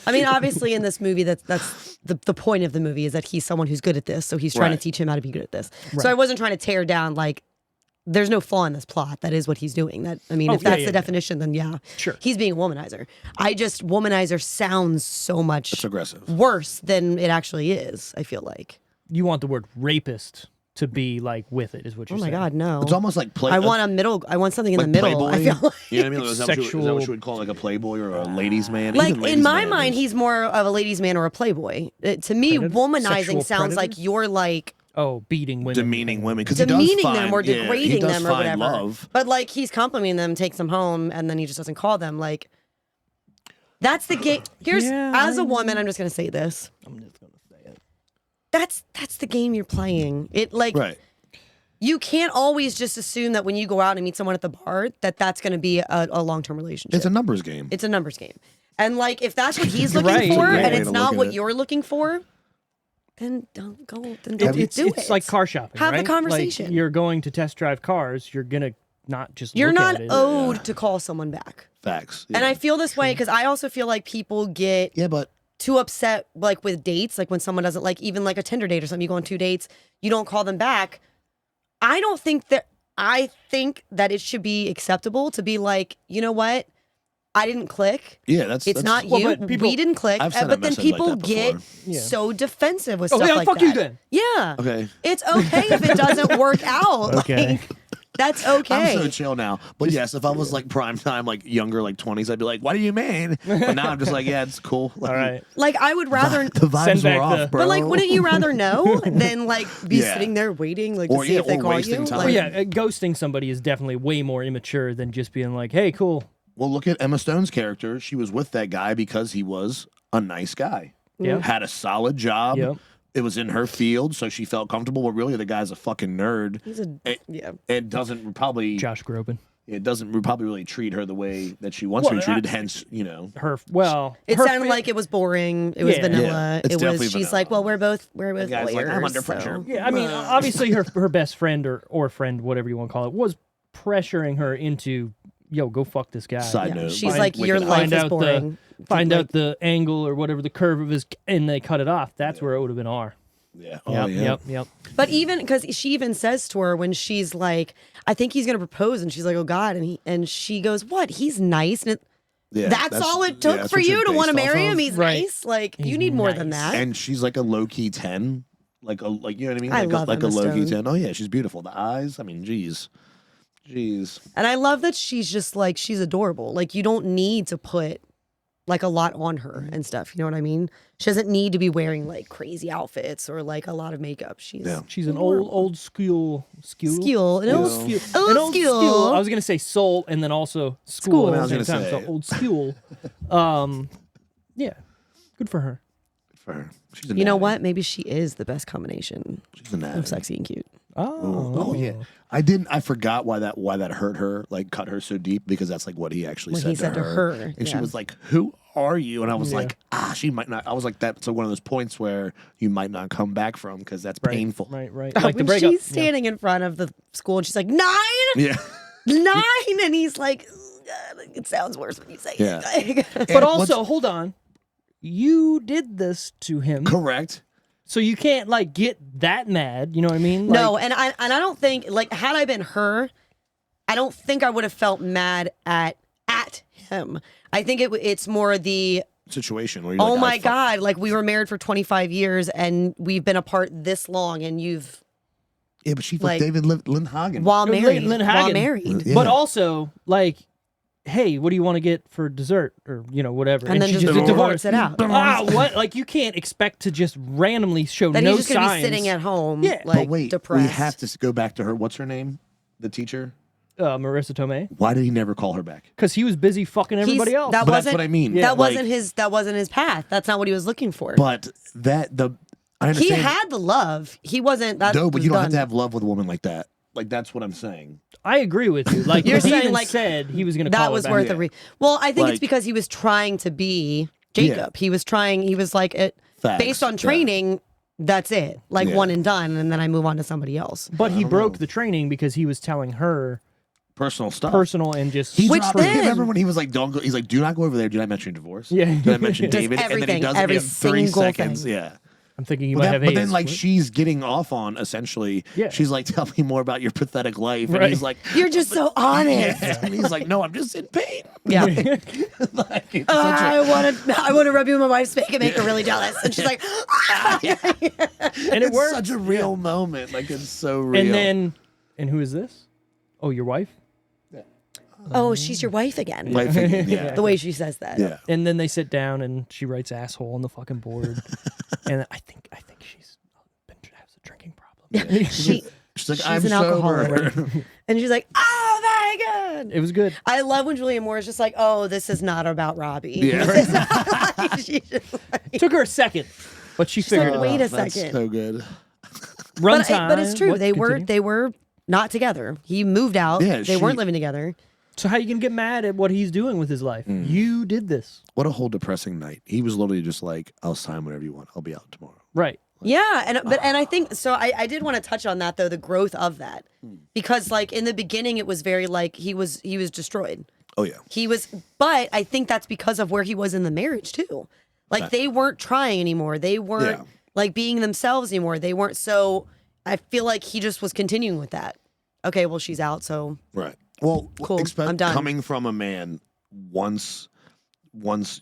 I mean, obviously, in this movie, that's the point of the movie is that he's someone who's good at this, so he's trying Right. to teach him how to be good at this. Right. So I wasn't trying to tear down like. There's no flaw in this plot. That is what he's doing. That I mean, Oh, if that's yeah, the yeah. definition, then yeah, Sure. he's being a womanizer. Womanizer sounds so much It's aggressive. worse than it actually is. I feel like. You want the word rapist to be like with it, is what Oh you're my saying. God, no! It's almost like I want a middle. I want something in like the middle. Playboy. I feel like. You know what I mean? Is that what Sexual- you would call like a playboy or a ladies' man? Like Even ladies' in my man mind, is- he's more of a ladies' man or a playboy. To me, Predator? womanizing Sexual sounds like predator? you're like Oh, beating women. demeaning women because he does demeaning find, them or yeah, he degrading does them or find whatever. Love. But like he's complimenting them, takes them home, and then he just doesn't call them. Like that's the game. Here's Yeah, as a woman, I'm just gonna say this. I'm just gonna say it. That's the game you're playing. It like Right. you can't always just assume that when you go out and meet someone at the bar that that's gonna be a long term relationship. It's a numbers game. It's a numbers game. And like if that's what he's looking Right. for It's a great and way it's to not look what at it. you're looking for, then don't go. Then It- don't it's do it's it. like car shopping. Have the right? conversation. Like you're going to test drive cars. You're gonna not just. You're look not at it. owed to call someone back. Facts. And Yeah. I feel this way because I also feel like people get Yeah, but too upset like with dates, like when someone doesn't like even like a Tinder date or something, you go on 2 dates, you don't call them back. I think that it should be acceptable to be like, you know what? I didn't click. yeah, that's It's not Well, you. but people- We didn't click. I've sent a But then message like people that get before. Yeah. so defensive with Oh stuff yeah, like fuck that. you then. Yeah. Okay. It's okay if it doesn't work out. Okay. Like, that's okay. I'm so chill now. But yes, if I was like prime time, like younger, like 20s, I'd be like, what do you mean? But now I'm just like, yeah, it's cool. Like, All right. Like I would rather The vibes Send back were off, the- bro. But like, wouldn't you rather know than like be Yeah. sitting there waiting, like Or, to see yeah, if they or call wasting you? time. Well, Like, yeah, ghosting somebody is definitely way more immature than just being like, "Hey, cool." Well, look at Emma Stone's character. She was with that guy because he was a nice guy. Yeah. Had a solid job. Yep. It was in her field, so she felt comfortable. But really, the guy's a fucking nerd. he's a It, yeah. it doesn't probably Josh Groban. it doesn't probably really treat her the way that she wants to Well, be treated. Hence, you know, It It her sounded fa- like it was boring. It was Yeah. vanilla. Yeah, it's it definitely was. She's vanilla. like, well, we're both the guy's lawyers. like, I'm under so- pressure. Yeah, I mean, obviously her best friend or friend, whatever you want to call it, was pressuring her into, yo, go fuck this guy. Side Yeah. note. She's find like, your Wicked life Find is out boring. Find Like, out the angle or whatever the curve of his, and they cut it off. That's where it would have been R. Yeah. Yep. But even because she even says to her when she's like, I think he's gonna propose, and she's like, oh God, and she goes, what? He's nice, and Yeah, that's all it took that's for what you you're to want to based off marry of. him. He's Right. nice. Like He's you need more than nice. that. And she's like a low key 10. Like you know what I mean? I Like love a Emma low key Stone. 10. Oh yeah, she's beautiful. The eyes, I mean, jeez. And I love that she's just like, she's adorable. Like, you don't need to put like a lot on her and stuff. You know what I mean? She doesn't need to be wearing like crazy outfits or like a lot of makeup. She's Yeah. She's an adorable. old school. An old School. Old An old school. school. I was gonna say soul and then also School. school I at was the same gonna time. say. So old school. Yeah, good for her. For her. She's a You know natty. what? Maybe she is the best combination She's a natty. of sexy and cute. Oh yeah. I forgot why that hurt her, like cut her so deep, because that's like what he actually What said, he said to her, And she yeah. was like, who are you? And I was Yeah. like, she might not. I was like, that's one of those points where you might not come back from because that's painful. Right. Like the When breakup. she's standing in front of the school and she's like, 9? Yeah. 9? And he's like, it sounds worse when you say Yeah. it. But And also, hold on. You did this to him, Correct. so you can't like get that mad. You know what I mean? No, Like, and I don't think like had I been her, I don't think I would have felt mad at him. I think it's more the situation where you're Oh like, my God. Like we were married for 25 years and we've been apart this long and you've. Yeah, but she fucked like, David Lindhagen. While married. Lindhagen. While married. Yeah. But also, like, hey, what do you want to get for dessert or whatever? And then she just divorce it out. What? Like you can't expect to just randomly show Then no he's just gonna signs. be sitting at home, Yeah. like But wait, depressed. we have to go back to her. What's her name? The teacher? Marissa Tomei, Why did he never call her back? because he was busy fucking everybody else. That But that's wasn't what I mean. That Like- wasn't his path. That's not what he was looking for. But I understand. He had the love. He wasn't. That No, but was you don't done. have to have love with a woman like that. Like that's what I'm saying. I agree with you. Like You're he saying, even like, said he was going to That call was her worth back. a Well, I think Like- it's because he was trying to be Jacob. He was trying. He was like, Facts, based on yeah. training, that's it. Like Yeah. one and done, and then I move on to somebody else. But he don't broke know. the training because he was telling her Personal stuff. personal and just He Which dropped- then- remember when he was like, "Don't go." He's like, "Do not go over there. Do not mention divorce. Yeah. Do not mention Does David." And then he everything, does every it in 3 single seconds. thing. Yeah. I'm thinking he But might then, have but AIDS. then, like, What? she's getting off on essentially. Yeah. She's like, "Tell me more about your pathetic life," and Right. he's like, You're just so honest. Yeah. And he's like, "No, I'm just in pain." Yeah. Like, it's Oh, such a- I want to rub you in my wife's face and make her really jealous. And she's like, and it it's worked. such a real moment. Like it's so real. And who is this? Oh, your wife? oh, she's your wife again. Like, yeah. The way she says that. Yeah. And then they sit down and she writes asshole on the fucking board. And I think she's has a drinking problem. Yeah. She's like, She's "I'm an alcoholic. sober." And she's like, oh my God. It was good. I love when Julia Moore is just like, oh, this is not about Robbie. Yeah. This is not like, she's just like, It took her a second, but she like, figured wait it a out. That's second. so good. Runtime. But it's true. What? They Continue. were not together. He moved out. Yeah, they weren't living together. So how you can get mad at what he's doing with his life? You did this. What a whole depressing night. He was literally just like, "I'll sign whatever you want. I'll be out tomorrow." Right. Yeah, and I think so. I did want to touch on that though, the growth of that, because like in the beginning it was very like he was destroyed. Oh yeah. He was, but I think that's because of where he was in the marriage too. Like they weren't trying anymore. They weren't Yeah. like being themselves anymore. They weren't. So I feel like he just was continuing with that. Okay, well she's out, so Right. Well, Cool, I'm done. coming from a man, once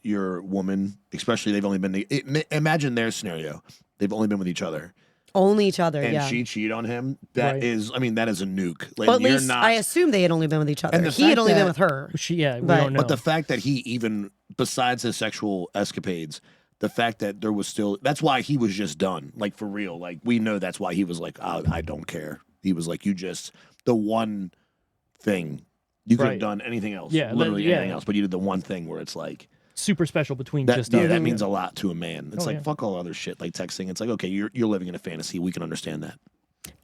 you're a woman, especially they've only been. Imagine their scenario. They've only been with each other, only each other. and yeah. she cheated on him. That is, Right. I mean, that is a nuke. Like, Well, at you're least not. I assume they had only been with each other. And the He had fact only been that- with her. We But- don't know. But the fact that he even, besides his sexual escapades, the fact that there was still, that's why he was just done. Like, for real. Like, we know that's why he was like, I don't care. He was like, the one thing. You could have Right. done anything else. Yeah, Literally yeah. anything else. But you did the one thing where it's like, super special between that, just yeah, us. that means a lot to a man. It's Oh, like, yeah. fuck all other shit, like texting. It's like, okay, you're living in a fantasy. We can understand that.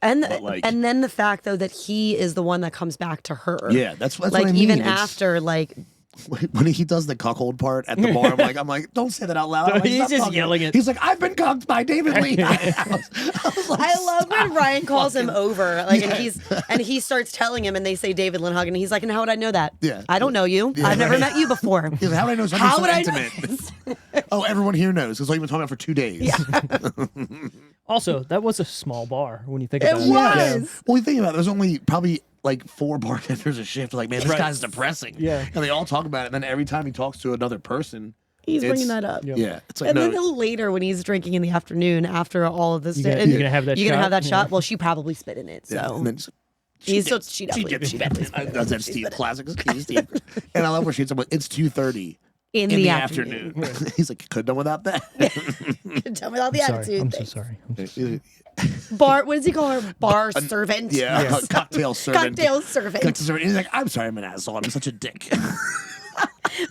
And But, like- and then the fact though that he is the one that comes back to her. Yeah, that's like what I mean. even It's- after like when he does the cuckold part at the bar, I'm like, don't say that out loud. I'm like, He's "Stop just talking." yelling it. He's like, I've been cucked by David Lee. I was like, I love when "Stop Ryan calls him fucking-" over, like, Yeah. and he starts telling him, and they say David Lindhagen, and he's like, and how would I know that? Yeah. I don't know you. Yeah, I've never right. met you before. He's like, how would I know something How so would I know intimate? Oh, everyone here knows. It's like we've been talking about for 2 days. Also, that was a small bar when you think It about it. was. Well, you think about it, there's only probably like 4 bartenders a shift. Like, man, this Right. guy's depressing. Yeah. And they all talk about it. And then every time he talks to another person, He's it's- bringing that up. Yeah. yeah, it's like, And no. then later when he's drinking in the afternoon after all of this, You gonna- and you gonna have that you're gonna shot? have that Yeah. shot. Well, she probably spit in it, so Yeah. And then it's- he's still did. she definitely She spit did. in it. That's that She Steve spit in it. classic. Steve. And I love where she's like, it's 2:30 in the afternoon. He's like, could have done without that. Tell me about the Sorry. attitude. I'm so Thanks. sorry. I'm so yeah, Bar. What does he call her? Bar servant. cocktail servant. Cocktail servant. Cocktail servant. He's like, I'm sorry, I'm an asshole. I'm such a dick.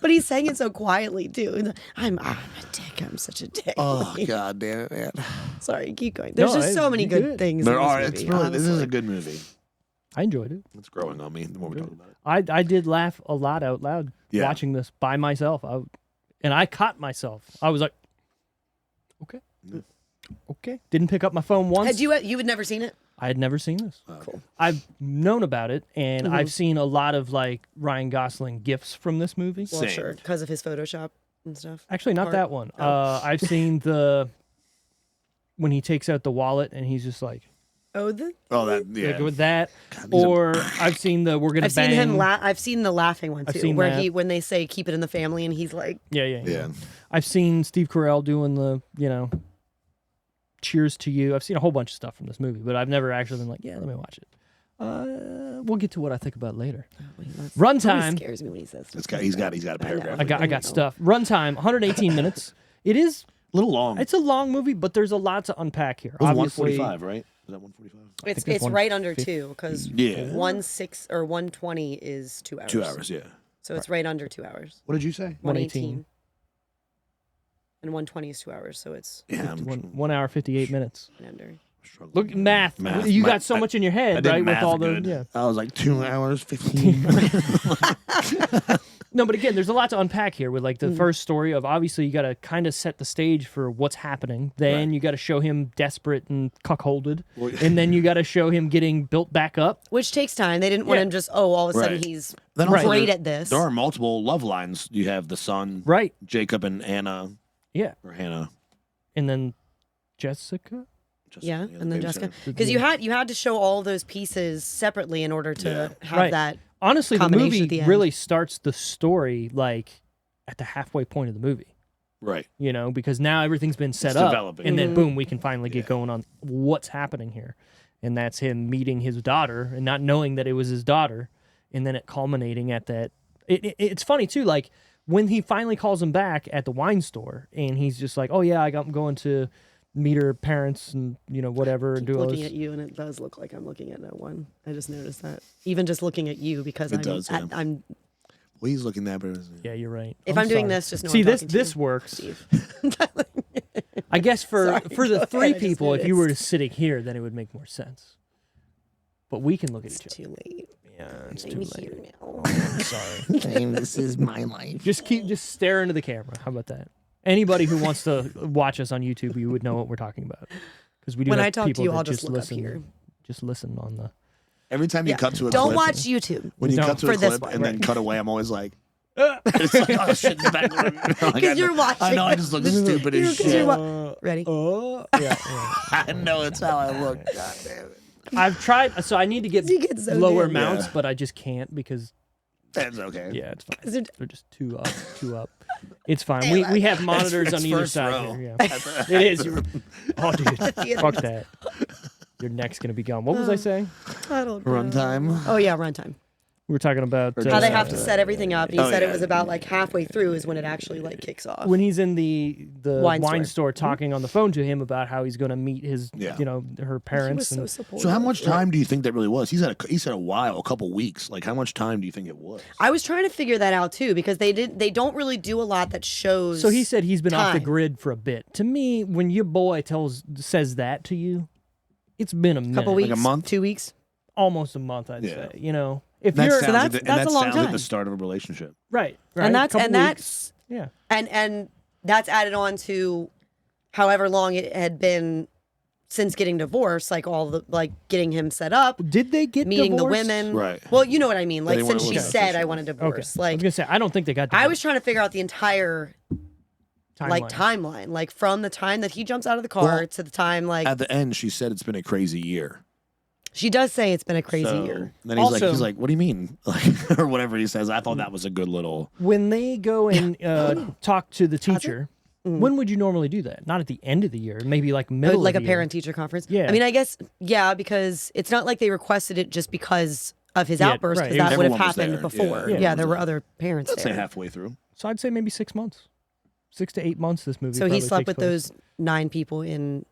But he's saying it so quietly too. He's like, I'm a dick. I'm such a dick. Oh god damn it, man. Sorry, keep going. There's No, just so many you good good. things. There in this are. movie, It's really. This is honestly. a good movie. I enjoyed it. It's growing on me the more we talk about it. I did laugh a lot out loud Yeah. watching this by myself. And I caught myself. I was like, okay. Okay. Didn't pick up my phone once. Had you had never seen it? I had never seen this. Cool. I've known about it, and Mhm. I've seen a lot of like Ryan Gosling gifs from this movie. Well, Same. sure, because of his Photoshop and stuff. Actually, not Part. that one. Oh. I've seen when he takes out the wallet and he's just like, Oh, yeah. with that. God, these Or I've seen the we're gonna I've bang. seen him. I've seen the laughing one too, seen where that. when they say keep it in the family, and he's like, Yeah. I've seen Steve Carell doing the cheers to you. I've seen a whole bunch of stuff from this movie, but I've never actually been like, yeah, let me watch it. We'll get to what I think about later. Runtime scares me when he says. He's got a paragraph. I got stuff. Runtime 118 minutes. It is a little long. It's a long movie, but there's a lot to unpack here. It was Obviously, 145, right? Is that 145? It's right under 2 because 1:06 or 1:20 is 2 hours. 2 hours, yeah. So it's right under 2 hours. What did you say? 118. And 1:20 is 2 hours, so it's 1 hour 58 minutes. Under. Look, math. You got so much in your head, right? With all the I was like 2 hours 15 minutes. No, but again, there's a lot to unpack here with like the first story of obviously you got to kind of set the stage for what's happening. Then you got to show him desperate and cuckolded, and then you got to show him getting built back up, which takes time. They didn't want him just all of a sudden he's great at this. There are multiple love lines. You have the son, Jacob and Anna, or Hannah, and then Jessica. And then Jessica, because you had to show all those pieces separately in order to have that. Honestly, the movie really starts the story like at the halfway point of the movie. Right. Because now everything's been set up, and then boom, we can finally get going on what's happening here. And that's him meeting his daughter and not knowing that it was his daughter, and then it culminating at that. It's funny too, like when he finally calls him back at the wine store, and he's just like, "Oh yeah, I'm going to meet her parents and whatever." And do looking at you, and it does look like I'm looking at no one. I just noticed that, even just looking at you, because I'm. Well, he's looking that, but yeah, you're right. If I'm doing this, just know see I'm this works. I guess for the three people, if you were sitting here, then it would make more sense. But we can look at each other. Too late. Yeah, it's too late. Now. I'm sorry. This is my life. Just stare into the camera. How about that? Anybody who wants to watch us on YouTube, you would know what we're talking about, because we do. When have I talk people to you, that I'll just look listen. up here. Just listen on the. Every time you cut to a don't clip, watch YouTube. When you cut to a clip and then cut away, I'm always like, it's like, oh shit, it's back. Because you're watching. I know I just look stupid as shit. Ready? I know it's how I look. God damn it. I've tried, so I need to get lower mounts, but I just can't because. That's okay. Yeah, it's fine. They're just too up. It's fine. We have monitors on either side here. Yeah. It is. Oh, dude. Fuck that. Your neck's going to be gone. What was I saying? I don't know. Runtime? Oh, yeah, runtime. We were talking about... how they have to set everything up. He said it was about like halfway through is when it actually like kicks off. When he's in the wine store talking on the phone to him about how he's going to meet his, her parents. He was so supportive. So how much time do you think that really was? He said a while, a couple weeks. Like how much time do you think it was? I was trying to figure that out too, because they don't really do a lot that shows. So he said he's been off the grid for a bit. To me, when your boy says that to you, it's been a minute. Couple weeks, like a month, 2 weeks, almost a month. I'd say. If that you're sounds that's a long time. Like the start of a relationship, right? And that's yeah, and that's added on to however long it had been since getting divorced, like all the getting him set up. Did they get meeting divorced? the women? Right. Well, you know what I mean. Like since she official. said I want a divorce. Okay. Like I was gonna say I don't think they got divorced. I was trying to figure out the entire timeline, like from the time that he jumps out of the car to the time at the end she said it's been a crazy year. She does say it's been a crazy year. Then he's like, what do you mean? Like, or whatever he says. I thought that was a good little. When they go and talk to the teacher, when would you normally do that? Not at the end of the year, maybe like middle like of the a parent-teacher conference? Yeah. I mean, I guess, because it's not like they requested it just because of his outburst, because that would have happened before. Yeah, there were other parents Let's there. say halfway through. So I'd say maybe 6 months. 6 to 8 months this movie. So he slept with those 9 people in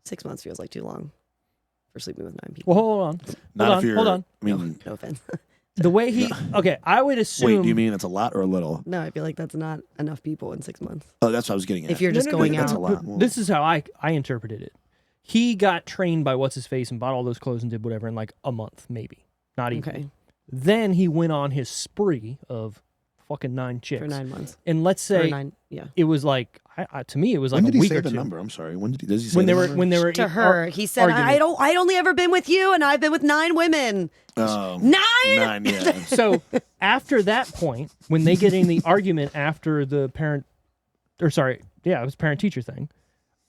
6 months. Feels like too long for sleeping with 9 people. Well, hold on. I mean, no offense. The way I would assume. Wait, do you mean it's a lot or a little? No, I feel like that's not enough people in 6 months. Oh, that's what I was getting at. If you're just going out. That's a lot. Well, this is how I interpreted it. He got trained by what's-his-face and bought all those clothes and did whatever in like a month, maybe. Not even. Okay. Then he went on his spree of fucking 9 chicks. For 9 months. And let's say it was like, to me, it was like a week or two. When did he say the number? I'm sorry. Does he say the number? When they were to her, he said, I'd only ever been with you, and I've been with 9 women. 9? 9, yeah. So after that point, when they get in the argument after the it was parent-teacher thing,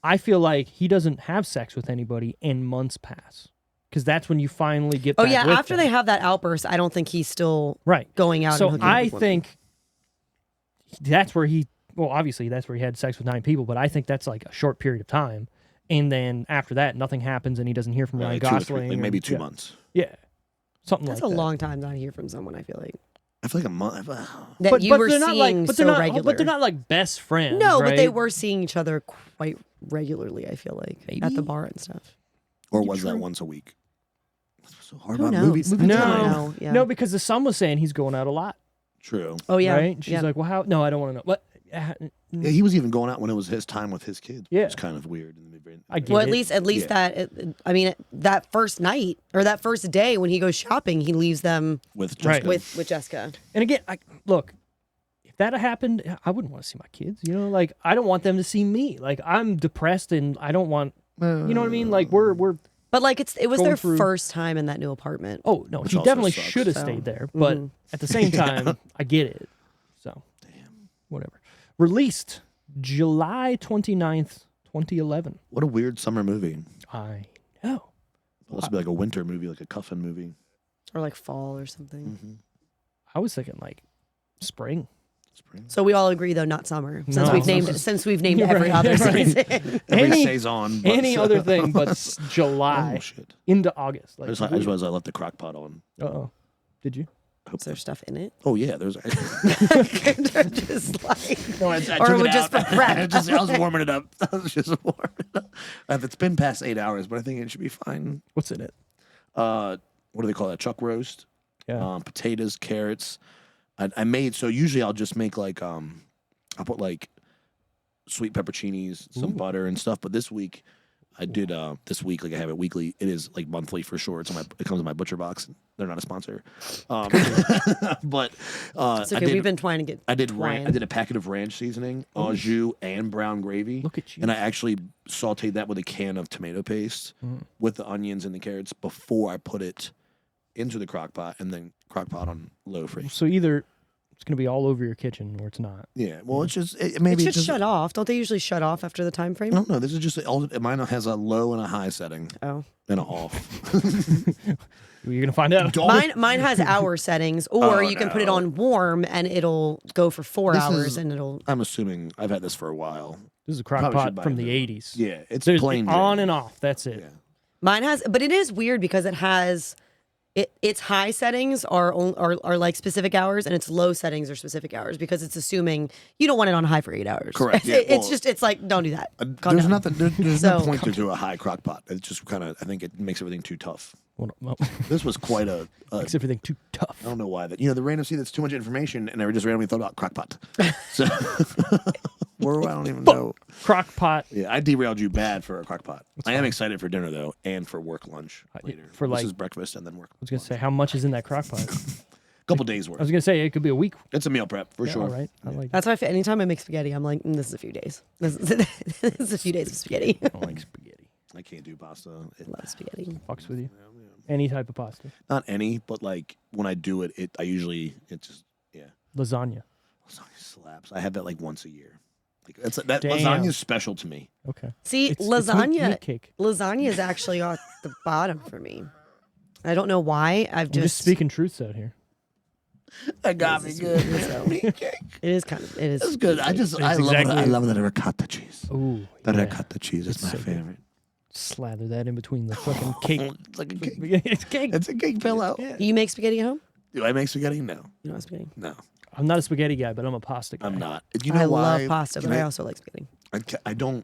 I feel like he doesn't have sex with anybody and months pass. Because that's when you finally get Oh, back yeah. with After them. they have that outburst, I don't think he's still Right. going out So and hooking up I with women. think that's where obviously that's where he had sex with 9 people, but I think that's like a short period of time. And then after that, nothing happens and he doesn't hear from Ryan Like 2 or 3, Gosling. like maybe and- 2 yeah. months. Yeah. Something That's like a that. long time not hear from someone, I feel like. I feel like a month. That you were they're not seeing but so they're not, regular. But they're not like best friends. No, but they right? were seeing each other quite regularly, I feel like, at the Maybe? bar and stuff. Or was that once a week? That's so hard Who about knows? movie I don't time. know. Yeah. No, because the son was saying he's going out a lot. True. Oh, yeah. Right? And she's like, well, how? No, I don't want to know. What? Yeah, he was even going out when it was his time with his kids. Yeah. It's kind of weird. I get Well, it. at least Yeah. that first night or that first day when he goes shopping, he leaves them with Right. Jessica. with Jessica. And again, look, if that had happened, I wouldn't want to see my kids. You know, like I don't want them to see me. Like I'm depressed and I don't want. You know what I mean? Like we're. But like it was Going their through- first time in that new apartment. Oh no, Which he also definitely sucks. should have So, stayed there. But at the same time, I get it. So, whatever. Released July 29th, 2011. What a weird summer movie. I know. It'll also be like a winter movie, like a Cuffin movie. Or like fall or something. I was thinking like spring. Spring. So we all agree though, not summer. Since No. we've named You're every right. other Right. season. Every Any- saison. but- Any other thing but July Oh shit! into August. I Like, just realized I left the crock pot on. uh-oh. Did you? Is there stuff in it? Oh yeah, there's. Just like, No, I or took it it would just out. for prep. I was warming it up. I was just warming it up. It's been past 8 hours, but I think it should be fine. What's in it? What do they call that? Chuck roast. Yeah. Potatoes, carrots. I made so usually I'll just make like I'll put like sweet pepperoncinis, some butter and stuff. But this week I did this week like I have it weekly. It is like monthly for sure. It comes in my butcher box. They're not a sponsor, but It's I okay. did, We've been trying to get. I did twine. I did a packet of ranch seasoning, au jus, and brown gravy. Look at you. And I actually sauteed that with a can of tomato paste with the onions and the carrots before I put it into the crock pot and then crock pot on low freeze. So either it's going to be all over your kitchen or it's not. Yeah, well, it's just maybe It it's should just, shut off. Don't they usually shut off after the time frame? No, this is just mine has a low and a high setting Oh. and an off. You're going to find out. Mine has hour settings, or you can put it no. on warm and it'll go for 4 This hours is- and it'll. I'm assuming I've had this for a while. This is a crock Probably should pot buy from a the new one. 80s. Yeah, it's There's plain on Jane. and off. That's it. Yeah. Mine has, but it is weird because it has. Its high settings are like specific hours, and its low settings are specific hours because it's assuming you don't want it on high for 8 hours. Correct, yeah, It's like don't do that. Calm There's down. nothing. There's no So- pointer to a high crock pot. It's just kind of. I think it makes everything too tough. Well, This was quite a. makes everything too tough. I don't know why that. The random that's too much information, and I just randomly thought about crock pot. So, where I don't even know. Crock pot Yeah, I derailed you bad for a crock pot. I am excited for dinner though, and for work lunch later. for, This like- is breakfast and then work. I was going to say, how much is in that crock pot? Couple days I worth. was going to say, it could be a week. It's a meal prep for Yeah, sure. all right. I like That's why anytime I make spaghetti, I'm like, this is a few days. This is a few days of spaghetti. I don't like spaghetti. I can't do pasta. Love spaghetti. Fucks with you. Any type of pasta. Not any, but like when I do it, it just Lasagna. lasagna slaps. I have that like once a year. Like that Damn. lasagna is special to me. Okay. See, It's lasagna. meat cake. Lasagna is actually at the bottom for me. I don't know why. I'm just speaking truths out here. That got me good. It is kind of. It It's is. good. I exactly- love the ricotta cheese. Ooh. The yeah. ricotta cheese is my so good. favorite. Slather that in between the fucking cake. It's like a cake. It's cake. It's a cake pillow. You make spaghetti at home? Do I make spaghetti? No. You don't have spaghetti. No. I'm not a spaghetti guy, but I'm a pasta guy. I'm not. You know I why? love pasta, but I also like spaghetti. I don't.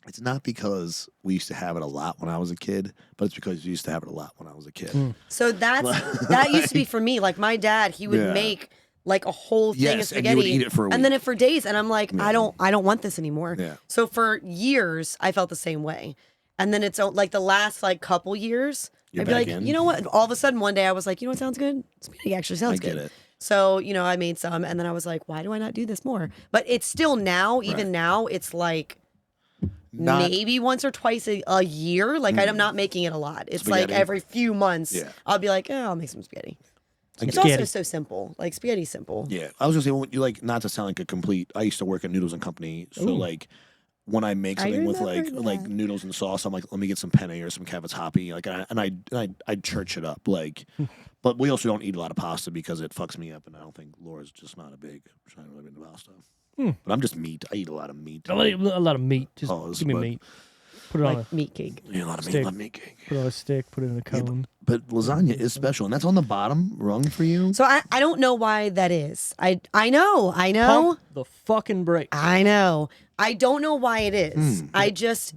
It's not because we used to have it a lot when I was a kid, but it's because we used to have it a lot when I was a kid. So that used to be for me. Like my dad, he would Yeah. make like a whole thing of Yes, and spaghetti, you would eat it for a and then week. it for days. And I'm like, I don't want this anymore. Yeah. So for years, I felt the same way. And then it's like the last like couple years, You're I'd be back like, in? you know what? All of a sudden, one day I was like, you know what sounds good? Spaghetti actually sounds I get good. it. So I made some, and then I was like, why do I not do this more? But it's still now, even now, it's like. Not- Maybe once or twice a year. Like I'm not making it a lot. It's like Spaghetti. every few months Yeah. I'll be like, I'll make some spaghetti. It's Spaghetti. also so simple. Like spaghetti's simple. Yeah, I was gonna say when you not to sound like a complete. I used to work at Noodles and Company, so Ooh. like when I make something with remember like that. noodles and sauce, I'm like, let me get some penne or some cavatappi, like, I church it up, like. But we also don't eat a lot of pasta because it fucks me up, and I don't think Laura's just not she's not really into pasta. But I'm just meat. I eat a lot of meat. A lot of meat. Just give me but- meat. Put it on Like meat cake. Yeah, a lot of meat. Stick. Love meat cake. put it on a stick. Put it in a cone. But lasagna is special, and that's on the bottom rung for you. So I don't know why that is. I know. Pump the fucking brakes. I know. I don't know why it is.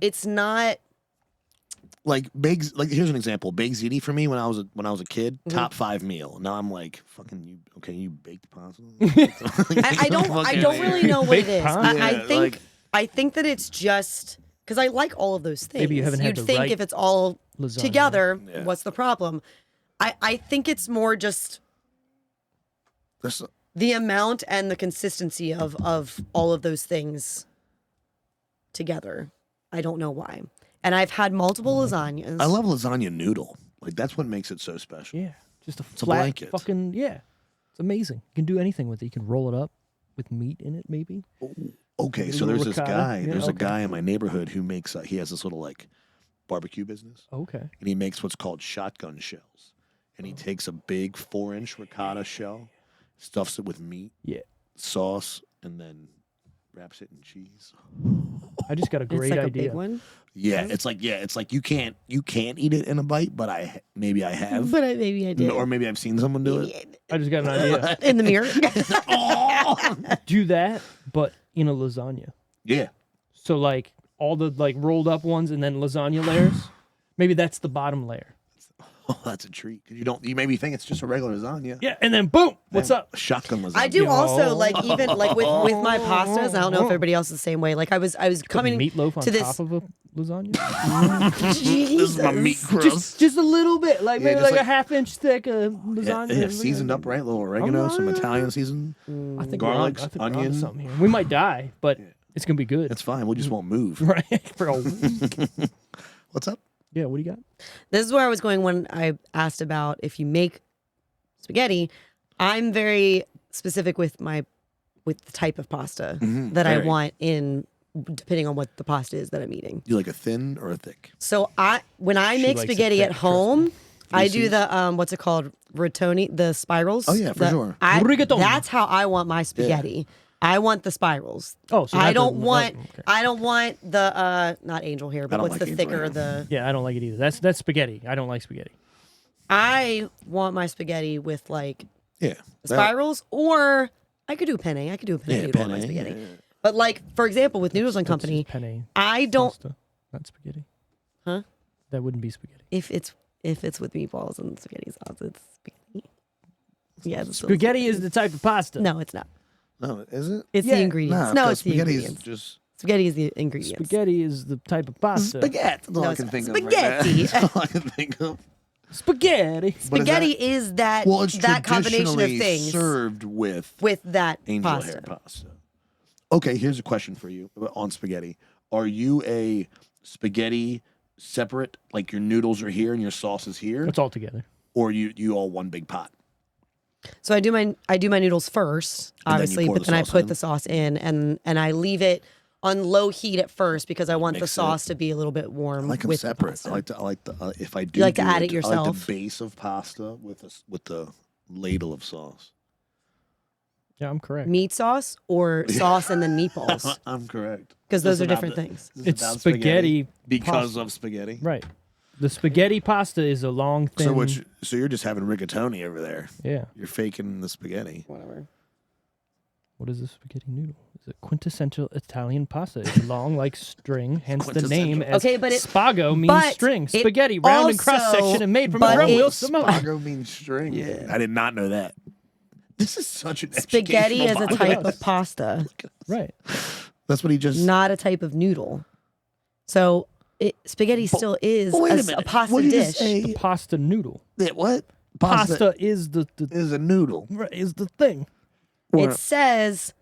It's not. Like here's an example. Baked ziti for me when I was a kid, top 5 meal. Now I'm like, fucking you. Okay, you baked pasta. I don't really know what it Baked is. pasta? I think that it's just because I like all of those things. Maybe you haven't had You'd the think right if it's all lasagna. together, Yeah. what's the problem? I think it's more just the amount and the consistency of all of those things together. I don't know why. And I've had multiple lasagnas. I love lasagna noodle. Like that's what makes it so special. Yeah, just a a flat blanket. fucking It's amazing. You can do anything with it. You can roll it up with meat in it, maybe. Okay, A so little there's this ricotta. guy. Yeah, There's a okay. guy in my neighborhood who makes. He has this little like barbecue business, Okay. and he makes what's called shotgun shells. And he takes a big 4-inch ricotta shell, stuffs it with meat, sauce, and then wraps it in cheese. I just got a It's great like a idea. big one. Yeah, it's like you can't eat it in a bite, but maybe I have, But maybe I did. or maybe I've seen someone do it. I just got an idea. In the mirror. Do that, but in a lasagna. Yeah, So like all the like rolled up ones and then lasagna layers. Maybe that's the bottom layer. oh, that's a treat. You maybe think it's just a regular lasagna. Yeah, and then boom, what's up? Shotgun lasagna. I do Yo. also like even like with my pastas. I don't know if everybody else is the same way. Like I was coming Meatloaf on to this. top of a lasagna. This is my meat crust. just a little bit, like maybe just like a like- 1/2 inch thick of lasagna. Yeah, seasoned up right, a little oregano, some Italian season. I think garlic, we're onto onion. something here. We might die, but it's gonna be good. It's fine. We just won't move. right for a week. What's up? Yeah, what do you got? This is where I was going when I asked about if you make spaghetti. I'm very specific with the type of pasta that I very. want in, depending on what the pasta is that I'm eating. You like a thin or a thick? So when I She make likes it spaghetti thick, at home, I do Reese's? the what's it called, rotoni, the spirals. Oh, yeah, for sure. Rigatoni. That's how I want my spaghetti. I want the spirals. Oh, so I not the- don't want. okay. I don't want the not angel hair, but don't what's like the angel thicker hair. the. Yeah, I don't like it either. That's spaghetti. I don't like spaghetti. I want my spaghetti with like Yeah. spirals, or I could do penne. I could do a penne noodle on my penne, spaghetti. yeah. But like for example, with Noodles and That's just Company, penne I don't. pasta, not spaghetti. Huh? That wouldn't be spaghetti. If it's with meatballs and spaghetti sauce, it's spaghetti. Yeah, it's still Spaghetti is the type of pasta. No, it's not. No, is it? It's Yeah. the ingredients. Nah, No, 'cause it's the spaghetti ingredients. is just Spaghetti is the ingredients. Spaghetti is the type of pasta. spaghetti. That's all No, I it's can not. think Spaghetti. of. Right now. That's all I can think of. Spaghetti. But is Spaghetti is that Well, it's that combination of traditionally things served with that angel pasta. hair pasta. Okay, here's a question for you on spaghetti. Are you a spaghetti separate, like your noodles are here and your sauce is here, It's all together. or you all one big pot? So I do my noodles first, And then you obviously, pour but the then I sauce put in? the sauce in and I leave it on low heat at first because I want the Mix it. sauce to be a little bit I warm like them with separate. the I pasta. like the if I do like to do add it I like yourself? the base of pasta with the ladle of sauce. Yeah, I'm correct. Meat sauce or sauce and then meatballs, I'm correct. because those This are is about different the- things. this is It's about spaghetti because pasta. of spaghetti. Right. The spaghetti pasta is a long thin. So you're just having rigatoni over there. Yeah. You're faking the spaghetti. Whatever. What is a spaghetti noodle? It's a quintessential Italian pasta. It's long like string, hence the name. As Okay, but it- spago means but string. it Spaghetti, round and cross also- section, and made from a but drum it- wheel samoa. Spago means string. Yeah. I did not know that. This is such an Spaghetti is a educational type podcast. of pasta, Right. That's what he just. not a type of noodle. So spaghetti still is But wait a a minute. pasta What did you dish. just say? The pasta noodle. What? Pasta is the is a noodle. is the thing. It says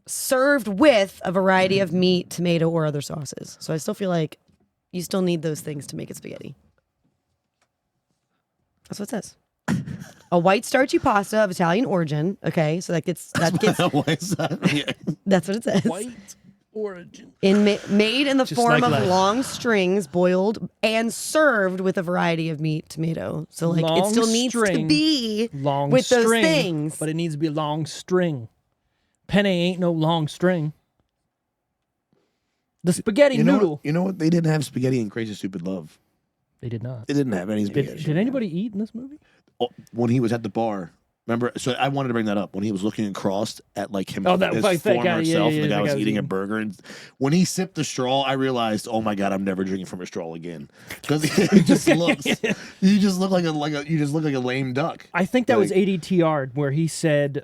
served with a variety of meat, tomato, or other sauces. So I still feel like you still need those things to make it spaghetti. That's what it says. A white starchy pasta of Italian origin. Okay, so that gets Why is that? Yeah. that's what it says. White. origin. Made in the Just form like of life. long strings, boiled and served with a variety of meat, tomato. So like it Long still needs to string, be long with those string, things. but it needs to be a long string. Penne ain't no long string. The spaghetti noodle. You know what? They didn't have spaghetti in Crazy Stupid Love. They did not. They didn't have any spaghetti. Did anybody eat in this movie? Oh, when he was at the bar. Remember? So I wanted to bring that up. When he was looking across at like him, Oh, that his guy, former yeah, self, yeah, and the yeah, guy the was guy was eating a eating. burger. And when he sipped the straw, I realized, oh my god, I'm never drinking from a straw again. Because he just looks, you just look like you just look like a lame duck. I think that was Like- ADTR where he said,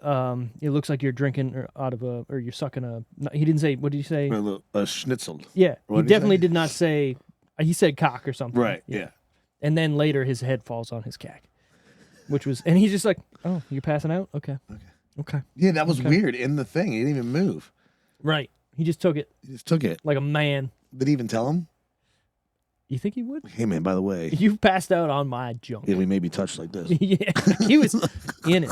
"It looks like you're drinking out of a, or you're sucking a." No, he didn't say. What did he say? A schnitzel. Yeah, What he did he definitely say? did not say. He said cock or something. Right. Yeah. And then later his head falls on his cack, which was, and he's just like, "Oh, you're passing out? Okay. Okay. Yeah, that was Okay. weird. In the thing, he didn't even move. Right." He just took it He just took it. like a man. Did he even tell him? You think he would? Hey man, by the way, You passed out on my junk. yeah, we may be touched like this. Yeah, he was in it.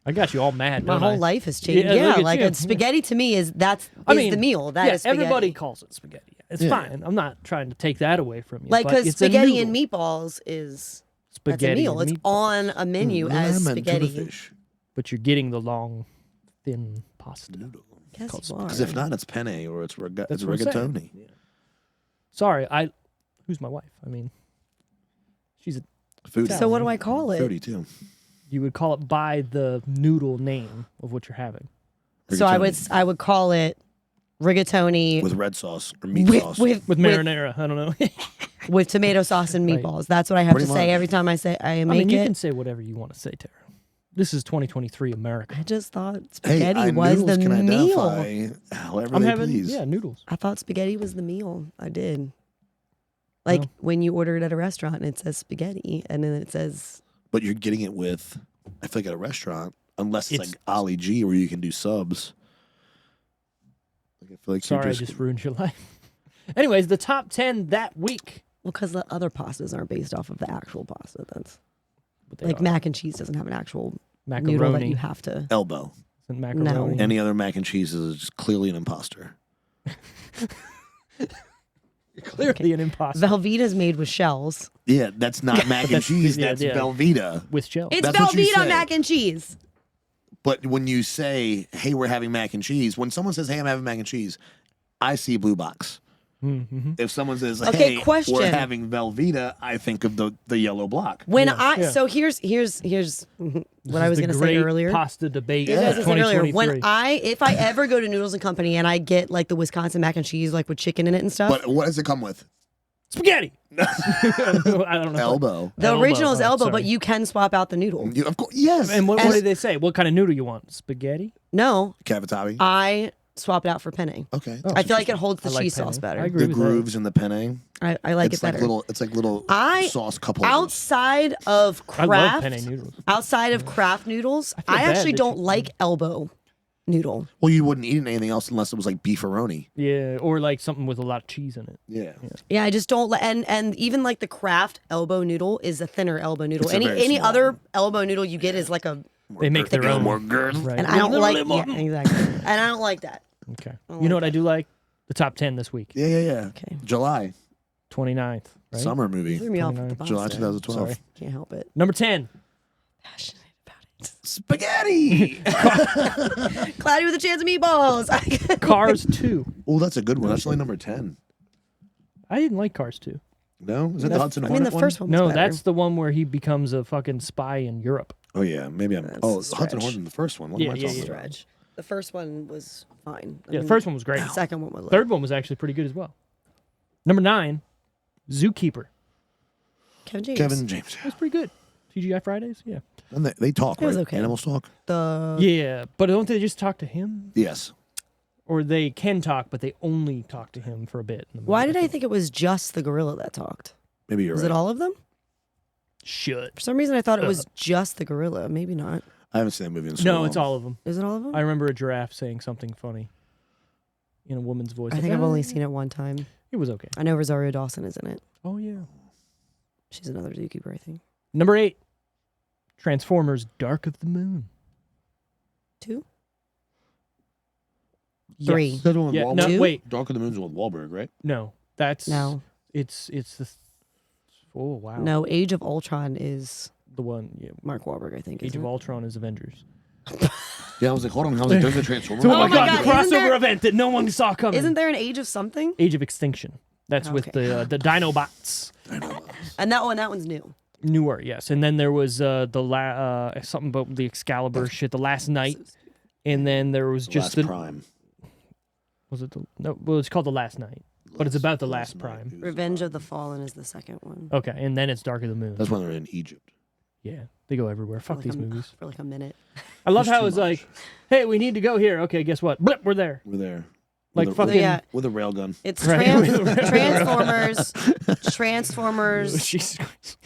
I got you all mad. My don't whole I? life has changed. Yeah, Yeah, look at like you. a spaghetti to me is I mean, the meal. That is spaghetti. everybody calls it spaghetti. It's Yeah. fine. I'm not trying to take that away from you. Like but because it's a spaghetti and noodle. meatballs is Spaghetti that's a meal. and It's meatballs. on a menu Then as I meant to the spaghetti. fish. But you're getting the long, thin pasta. Yes, you are. Because if not, it's penne or it's That's what I'm saying. rigatoni. Yeah. Sorry, who's my wife? I mean, she's a. Foodie. So what do I call it? Foodie too. You would call it by the noodle name of what you're having. So I would call it rigatoni with red sauce or meat with sauce. With marinara, I don't know. with tomato sauce and Right. meatballs. That's what I have Pretty to say much. every time I say I I make mean, you it. can say whatever you want to say, Tara. This is 2023 America. I just thought hey, spaghetti was the can meal. identify however I'm they having please. noodles. I thought spaghetti was the meal. I did. Like Well. when you order it at a restaurant and it says spaghetti and then it says But you're getting it with, I feel like at a restaurant, unless it's It's- like Ali G where you can do subs. Like, I feel like Sorry, I you're just ruined your life. Anyways, the top 10 that week. well, because the other pastas aren't based off of the actual pasta. That's But they like are. mac and cheese doesn't have an actual noodle that macaroni. you have to. elbow. And macaroni. Any other mac and cheese is just clearly an imposter. Clearly an imposter Velveeta's made with shells. Yeah, that's not mac and that's- cheese. yeah, That's yeah. Velveeta. with shell. It's That's what you Velveeta say. mac and cheese. But when you say, "Hey, we're having mac and cheese," when someone says, "Hey, I'm having mac and cheese," I see blue box. Mm-hmm. If someone says, Okay, "Hey, question. we're having Velveeta," I think of the yellow block. When Yeah. so here's what I was going to say earlier. Pasta debate. You guys of said earlier, 2023. if I ever go to Noodles and Company and I get like the Wisconsin mac and cheese like with chicken in it and stuff, But what does it come with? Spaghetti. I don't know. Elbow. the elbow, original is oh, elbow, sorry. but you can swap out the noodle. You, of course, yes. And what And- did they say? What kind of noodle you want? Spaghetti? No, Cavatappi. I swap it out for penne. Okay. Oh. I feel like it holds the I like cheese penne. sauce better. I agree The with grooves in the penne. I like It's it better. like little. It's like little I- sauce cup holders. outside of that. I love craft, penne noodles. outside of craft noodles, feel I bad actually that don't you- like elbow noodle. Well, you wouldn't eat anything else unless it was like beefaroni. Yeah, or like something with a lot of cheese in it. Yeah. Yeah, I just don't like, and even like the craft elbow noodle is a thinner elbow noodle. It's a Any very small other elbow noodle you get is like a, They make their own. More girth. Right. and I don't Literally like, more- yeah, exactly, and I don't like that. Okay. I You like know what I do like? The top 10 this week. Yeah. Okay, July 29th. Right? summer you movie. threw me off with the 29, July pasta. 2012. Sorry. Can't help it. Number 10. Passionate about it. Spaghetti. Cloudy with a chance of meatballs. Cars 2. Oh, that's a good one. That's only number 10. I didn't like Cars 2. No, is that the Hudson I mean, the Hornet first one. Was No, better. that's the one where he becomes a fucking spy in Europe. Oh yeah, maybe I'm. That's Oh, a Hudson stretch. Hornet, the first one. What Yeah, am I yeah, talking yeah. about? stretch. The first one was fine. I Yeah, the mean, first one was great. The second one was. Third one was actually pretty good as well. Number 9, Zookeeper. Kevin James. Kevin James. It was pretty good. TGI Fridays, yeah. And they talk, It was right? okay. Animals talk. The Yeah, but don't they just talk to him? Yes. Or they can talk, but they only talk to him for a bit. in the Why movie, did I think it was just the gorilla that talked? Maybe you're Was right. it all of them? Should. For some reason, I thought it was just the gorilla. Maybe not. I haven't seen that movie in so No, long. it's all of them. Is it all of them? I remember a giraffe saying something funny in a woman's voice. I think I've only seen it one time. It was okay. I know Rosario Dawson is in it. Oh, yeah. She's another zookeeper, I think. Number 8, Transformers Dark of the Moon. 2? 3. Yes. That one with Yeah, Wahlberg? no, wait. Dark of the Moon's with Wahlberg, right? No, that's No. It's the. Oh wow. No, Age of Ultron is The one. Yeah. Mark Wahlberg, I think. Age Isn't of it? Ultron is Avengers. Yeah, I was like, hold on. I was like, there's a Transformer. So, Oh my the God, isn't crossover there- event that no one saw coming. Isn't there an Age of something? Age of Extinction? That's with Okay. the Dinobots. And that one's new. Newer, yes. And then there was something about the Excalibur shit, the Last Night, and then there was just Last Prime. Was it no? Well, it's called the Last Night, but it's about the Last Night Prime. is- Revenge of the Fallen is the second one. Okay, and then it's Dark of the Moon. That's when they're in Egypt. Yeah, they go everywhere. Fuck like these a- movies. For like a minute. I love There's how too it's much. like, hey, we need to go here. Okay, guess what? Blip, we're there. We're there. Like with fucking. Yeah. with a railgun. It's Right. Transformers Jesus Christ.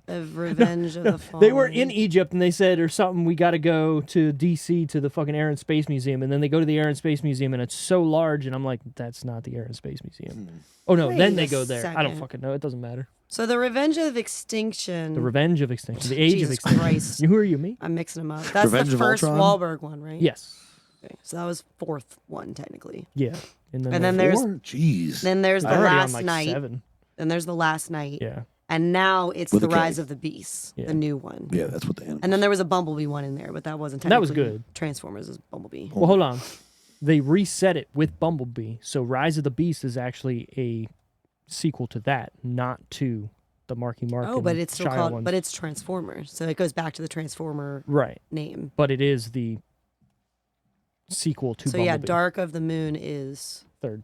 of Revenge of the Fallen. They were in Egypt and they said, or something, we got to go to DC to the fucking Air and Space Museum. And then they go to the Air and Space Museum and it's so large. And I'm like, that's not the Air and Space Museum. Oh, no. Wait then a they go there. I don't second. fucking know. It doesn't matter. So the Revenge of Extinction. The Revenge of Extinction. The Age of Jesus Extinction. Christ. Who are you, me? I'm mixing them up. That's Revenge the of first Ultron? Wahlberg one, right? Yes. Okay. So that was fourth one technically. Yeah. And And then there's Jeez. then there's the I'm already Last on like Night. 7. Then there's the Last Night. Yeah. And now it's With the a K. Rise of the Beast, Yeah. the new one. Yeah, that's what the animal. And then there was a Bumblebee one in there, but that wasn't That was technically good. Transformers is Bumblebee. Well, hold on. They reset it with Bumblebee. So Rise of the Beast is actually a sequel to that, not to the Marky Mark. Oh, but and it's still Shia called, ones. but it's Transformers. So it goes back to the Transformer Right. name. But it is the sequel to So Bumblebee. yeah, Dark of the Moon is Third.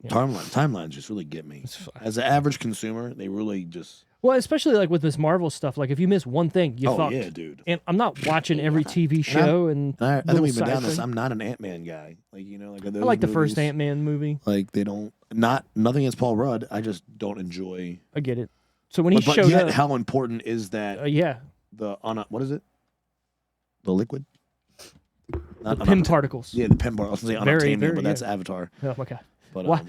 Yeah. Timelines just really get me. As an average consumer, they really just. Well, especially like with this Marvel stuff, like if you miss one thing, you Oh fucked. yeah, dude. And I'm not watching every TV show and I think little we've been side down this. thing. I'm not an Ant-Man guy. Like like I like the first Ant-Man movie. Like they don't. Nothing against Paul Rudd. I just don't enjoy. I get it. So when he But showed yet, up, how important is that? yeah, What is it? The liquid. Not the PIM unobt- particles. Yeah, the PIM part. I was gonna say Very, unobtainium, very, but that's yeah. Avatar. Oh my god. But Why?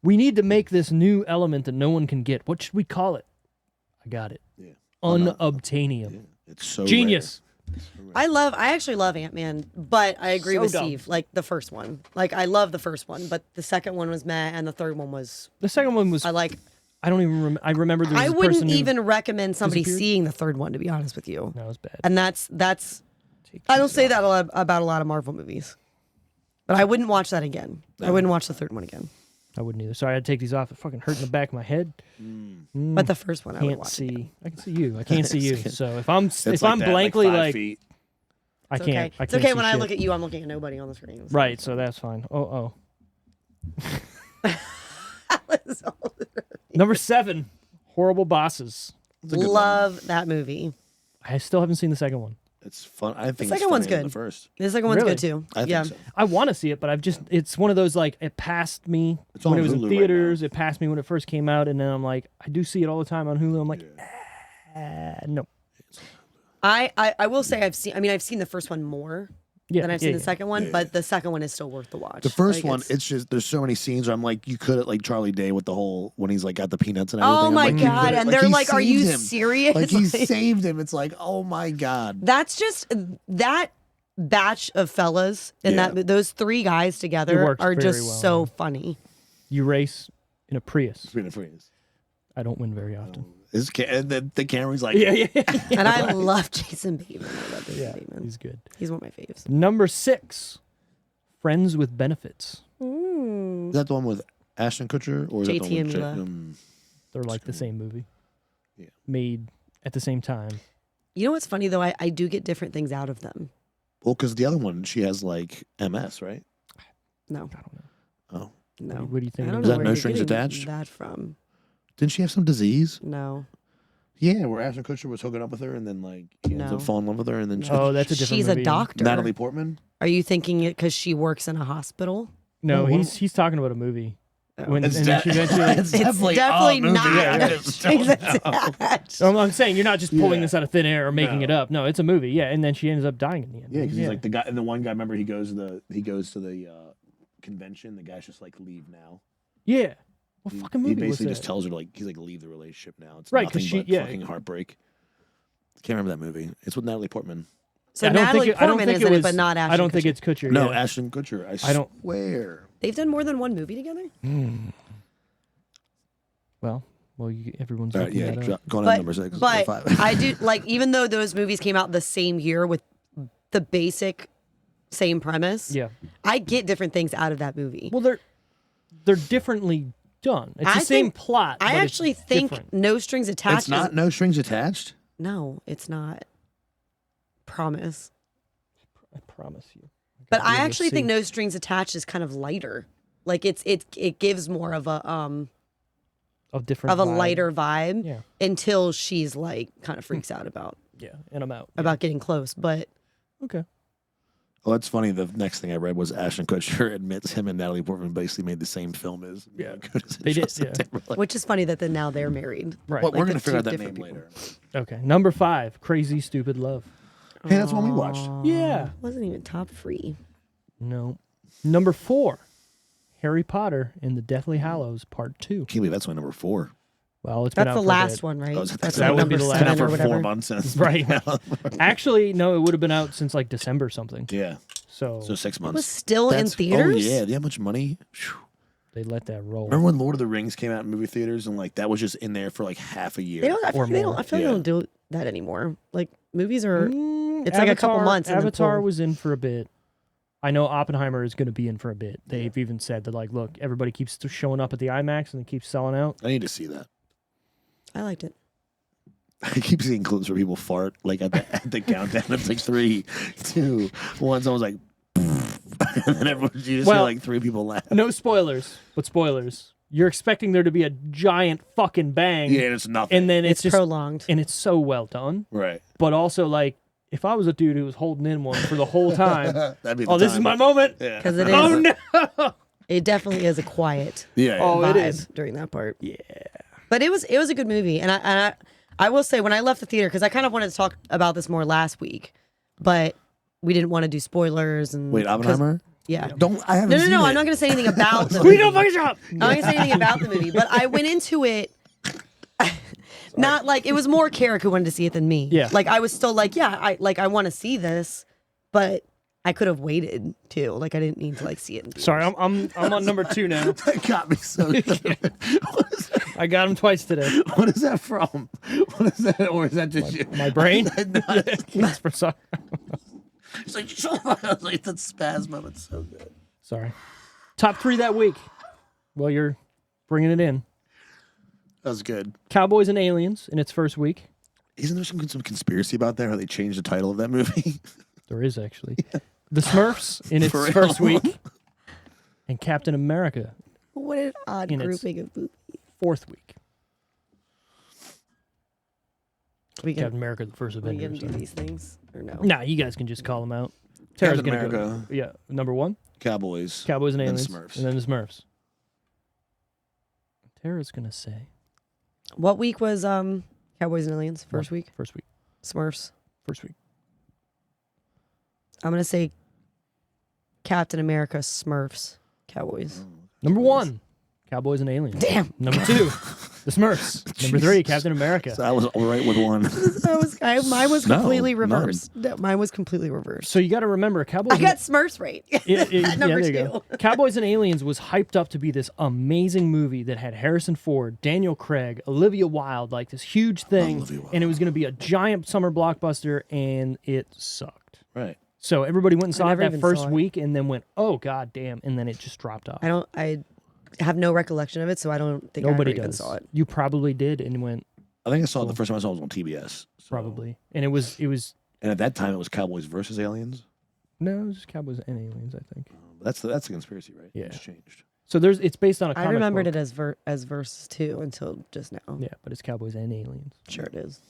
We need to make this new element that no one can get. What should we call it? I got it. Yeah. Unobtainium. Yeah, it's so Genius. I actually love Ant-Man, but I agree So with dumb. Steve. Like the first one. Like I love the first one, but the second one was meh and the third one was The second one was. I like I don't even. I remember there was I a wouldn't person who- even recommend somebody disappeared? seeing the third one, to be honest with you. No, it was bad. And that's I don't say that about a lot of Marvel movies. But I wouldn't watch that again. I wouldn't watch the third one again. I wouldn't either. Sorry, I had to take these off. It fucking hurt in the back of my head. But the first one I would Can't watch see. again. I can see you. I can't see you. So if I'm It's if like I'm that, blankly 5 like feet. I It's can't. okay. I It's can't okay see when I shit. look at you, I'm looking at nobody on the screen. Right, so that's fine. Oh. Number 7, Horrible Bosses. It's a good one. Love that movie. I still haven't seen the second one. It's fun. I think The it's second one's funnier than good. The first. The second one's Really? good too. I yeah. think so. I want to see it, but it's one of those like it passed me It's when on it was in Hulu right theaters. now. It passed me when it first came out, and then I'm like, I do see it all the time on Hulu. I'm like, no. I will say I've seen the first one more Yeah, than I've seen yeah, the second one, Yeah. but the second one is still worth the watch. The first Like, one, it's just there's so many scenes where I'm like, you could like Charlie Day with the whole when he's like got the peanuts and everything. Oh I'm my like, you god! could've- And they're he like, "Are you saved him. serious?" Like he Like, saved him. It's like, oh my god. that's just that batch of fellas and Yeah. those three guys together works are very just well, so man. funny. You race in a Prius. Freedom freeze. I don't win very often. And the camera's like, Yeah. And I love Jason Bateman. I love Jason Yeah, Bateman. he's good. He's one of my faves. Number 6, Friends with Benefits. Is that the one with Ashton Kutcher or is that JT the one and with Mila. They're like the same movie. Yeah. Made at the same time. You know what's funny though? I do get different things out of them. Well, because the other one, she has like MS, right? No, I don't know. Oh, no. What do you think? I don't Is know that where No you're Strings getting Attached? that from. didn't she have some disease? No. Yeah, where Ashton Kutcher was hooking up with her and then like he ends No. up falling in love with her and then Oh, that's a different She's movie. a doctor. Natalie Portman. Are you thinking it because she works in a hospital? No, Oh, he's talking about a movie. When, It's and then she eventually. It's definitely a movie. not. I just don't know. I'm saying you're not just pulling Yeah. this out of thin air or making No. it up. No, it's a movie. Yeah, and then she ends up dying in the end. Yeah, because he's like the guy, and the one guy. Remember, he goes to the convention. The guy's just like, leave now. Yeah. What fucking movie He basically was just that? tells her to, like, he's like, leave the relationship now. It's Right, 'cause nothing she- but yeah. fucking heartbreak. Can't remember that movie. It's with Natalie Portman. So Natalie Portman is in it, but not Ashton I don't think Kutcher. it's Kutcher. No, yeah. Ashton Kutcher. I don't- swear. They've done more than one movie together? Well, everyone's All right, looking that up. going on number 6. But 5. I do, like, even though those movies came out the same year with the basic same premise, Yeah. I get different things out of that movie. Well, they're differently done. It's I the same think- plot. I but actually it's think different. No Strings Attached It's not No Strings Attached? No, it's not. Promise. I promise you. But I actually think No Strings Attached is kind of lighter. Like it gives more of a of different of a vibe. lighter vibe Yeah. until she's like kind of freaks out about and I'm out. getting close. But Okay. Well, that's funny. The next thing I read was Ashton Kutcher admits him and Natalie Portman basically made the same film as Yeah. they did, Justin yeah. Timberlake. which is funny that now they're married. Right. Well, Like we're the going to figure out two that name different later. Okay. Number 5, Crazy Stupid Love. Hey, that's one we watched. Yeah. Wasn't even top 3. No. Number 4, Harry Potter and the Deathly Hallows Part 2. Can't believe that's my number 4. Well, it's been That's out the for a last bit. one, right? That's that like would be number the last- Been out 7 for or 4 whatever. months. And Right. Actually, no, it would have been out since like December something. Yeah. So, So 6 It months. was still in That's- theaters. Oh, yeah. Do you have much money? Phew. they let that roll. Remember when Lord of the Rings came out in movie theaters and like that was just in there for like half a year? They don't. I feel Or like they don't. more. I feel like Yeah. they don't do that anymore. Like movies are. It's Avatar, like a couple months and then Avatar pull. was in for a bit. I know Oppenheimer is going to be in for a bit. They've even said that, like, look, everybody keeps showing up at the IMAX and it keeps selling out. I need to see that. I liked it. I keep seeing clips where people fart like at the countdown. It's like 3, 2, 1. Someone's like, and then everyone you just hear Well, like 3 people laugh. No spoilers, but spoilers. You're expecting there to be a giant fucking bang, Yeah, and it's nothing. and then it's just prolonged. and it's so well done. right. But also, like, if I was a dude who was holding in one for the whole time, That'd be the oh, this is time. my moment. Yeah. Because it is. Oh no! It definitely is a quiet Yeah. yeah. Oh, it vibe is. during that part. Yeah. But it was a good movie, and I will say when I left the theater, because I kind of wanted to talk about this more last week, but we didn't want to do spoilers and Wait, 'cause- Oppenheimer? Yeah. Don't I haven't No, seen I'm it. not going to say anything about the We movie. don't fucking shop. I'm not going to say anything about the movie, but I went into it not like it was more Carrick who wanted to see it than me. Yeah. Like I was still like, yeah, I want to see this, but I could have waited too. Like I didn't need to like see it. In theaters. Sorry, I'm on number 2 now. That got me so good. What is that? I got him twice today. What is that from? What is that? Or is that just you? My brain. No, That's for sorry. it's like, I was like, that spasm. It's so good. Sorry. Top 3 that week. Well, you're bringing it in. That was good. Cowboys and Aliens in its first week. Isn't there some conspiracy about that? How they changed the title of that movie? There is actually. The Smurfs in its For real? first week. And Captain America, What an odd In its- grouping of movies. 4th week. We Captain can America, the first we Avengers. can do these things or no? Nah, you guys can just call them out. Tara's Captain gonna America. go. Yeah, number 1, Cowboys. Cowboys and Then Aliens, Smurfs. and then the Smurfs. Tara's gonna say What week was Cowboys and Aliens? First week. first week, Smurfs. first week. I'm gonna say Captain America, Smurfs, Cowboys. Number 1, Cowboys and Aliens. Damn. Number 2, the Smurfs. Number 3, Captain America. So I was all right with one. Mine was No, completely none. reversed. No, mine was completely reversed. So you got to remember, Cowboys. I got Smurfs right. Yeah, Number there you go. Cowboys and Aliens was hyped up to be this amazing movie that had Harrison Ford, Daniel Craig, Olivia Wilde, like this huge thing, Olivia Wilde. and it was going to be a giant summer blockbuster, and it sucked. Right. So everybody went and saw it never that even first saw it. week, and then went, "Oh god damn!" and then it just dropped off. I have no recollection of it, so I don't think Nobody I ever even does. saw it. You probably did, and went I think I saw it the first time I saw it was on TBS. So- probably, and it was And at that time, it was Cowboys versus Aliens. no, it was just Cowboys and Aliens, I think. That's the conspiracy, right? Yeah. It's changed. So it's based on a I comic remembered book. it as verses too until just now. Yeah, but it's Cowboys and Aliens. Sure it is.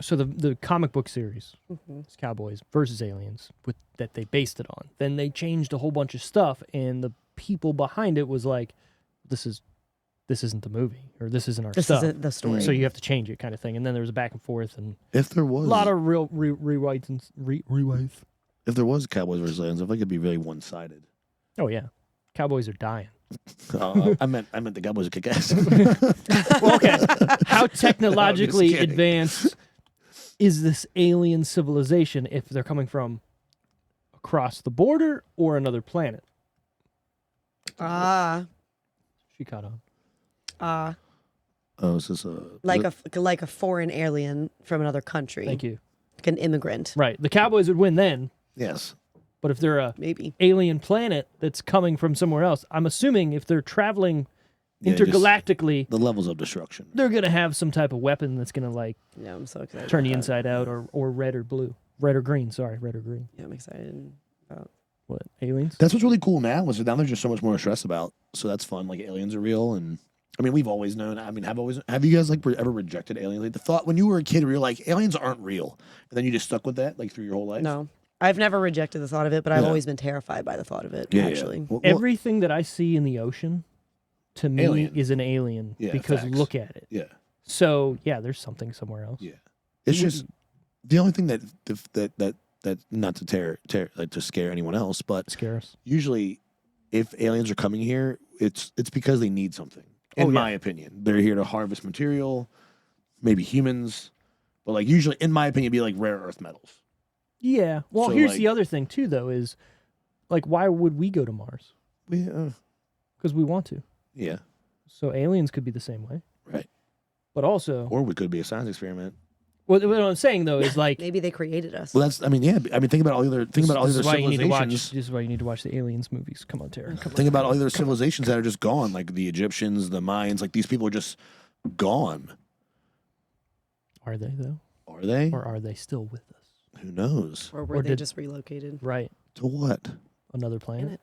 So the comic book series Mm-hmm. is Cowboys versus Aliens with that they based it on. Then they changed a whole bunch of stuff, and the people behind it was like, "This isn't the movie, or this isn't our This stuff." isn't the story. So you have to change it, kind of thing. And then there was a back and forth, and If there a was lot of real rewrites and rewrites. if there was Cowboys versus Aliens, I think it'd be really one-sided. Oh yeah, Cowboys are dying. I meant the Cowboys would kick ass. Well, okay, how technologically kidding. advanced is this alien civilization if they're coming from across the border or another planet? She caught on. Oh, is this like a foreign alien from another country. Thank you. Like an immigrant. Right. The Cowboys would win then. Yes. But if they're a Maybe alien planet that's coming from somewhere else, I'm assuming if they're traveling intergalactically, the levels of destruction. they're gonna have some type of weapon that's gonna like I'm so excited. turn you inside out, or red or blue, red or green. Sorry, red or green. Yeah, I'm excited about What, aliens? That's what's really cool now. Is that now there's just so much more to stress about. So that's fun. Like aliens are real, and I mean we've always known. I mean, have you guys like ever rejected aliens? Like the thought when you were a kid, where you're like aliens aren't real, and then you just stuck with that like through your whole life. No. I've never rejected the thought of it, but I've Yeah. always been terrified by the thought of it, Yeah, actually. Yeah. Well, Everything that I see in the ocean, to me, Alien. is an alien Yeah, because facts. look at it. yeah. So yeah, there's something somewhere else. Yeah. It's just the only thing that not to to scare anyone else, but Scare us. usually if aliens are coming here, it's because they need something. In my opinion, they're here to harvest material, maybe humans, but like usually, in my opinion, it'd be like rare earth metals. Yeah. Well, So, here's like- the other thing too, though, is like why would we go to Mars? Yeah. Because we want to. Yeah. So aliens could be the same way. Right. But also, Or we could be a science experiment. what I'm saying though is like Maybe they created us. Well, that's. I mean, yeah. I mean, think about all the other. Think about all the other civilizations. This is why you need to watch the aliens movies. Come on, Tara. Come Think about all the other civilizations that are just gone, like the Egyptians, the Mayans. Like these people are just gone. on. Are they though? Are they? Or are they still with us? Who knows? Or were or they did- just relocated? Right. To what? Another planet.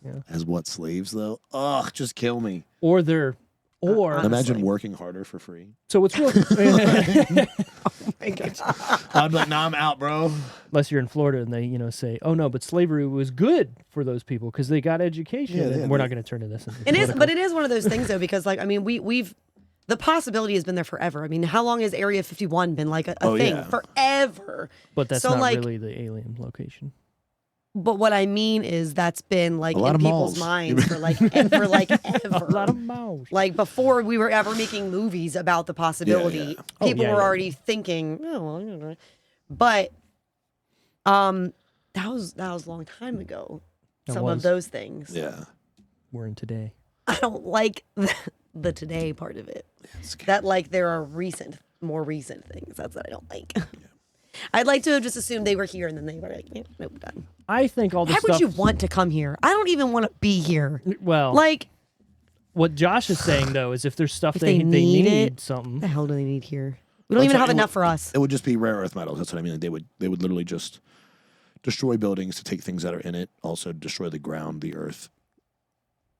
Planet. As what, slaves though? Ugh, just kill me. Or they're or Honestly. Imagine working harder for free. so what's real My God. I'd be like, nah, I'm out, bro. unless you're in Florida and they, say, "Oh no, but slavery was good for those people because they got education." Yeah, and yeah, we're they- not going to turn to this. It is, but it is one of those things though, because like I mean, we've the possibility has been there forever. I mean, how long has Area 51 been like a thing? yeah. Forever. But that's so, not like- really the alien location. But what I mean is that's been like A lot in of people's malls. minds for like ever. A lot of mouths. Like before we were ever making movies about the possibility, Yeah, yeah. Oh, people yeah, were yeah. already thinking, oh, well, you know. But that was a long time ago. That Some was. of those things. Yeah. We're in today. I don't like the today part of it. That like there are more recent things. That's what I don't like. I'd like to have just assumed they were here and then they were like, yeah, nope, done. I think all the Why stuff. would you want to come here? I don't even want to be here. Well, Like, what Josh is saying though is if there's stuff If they they need need it, something. what the hell do they need here? We don't even have enough for us. It would just be rare earth metals. That's what I mean. Like they would literally just destroy buildings to take things that are in it. Also destroy the ground, the earth,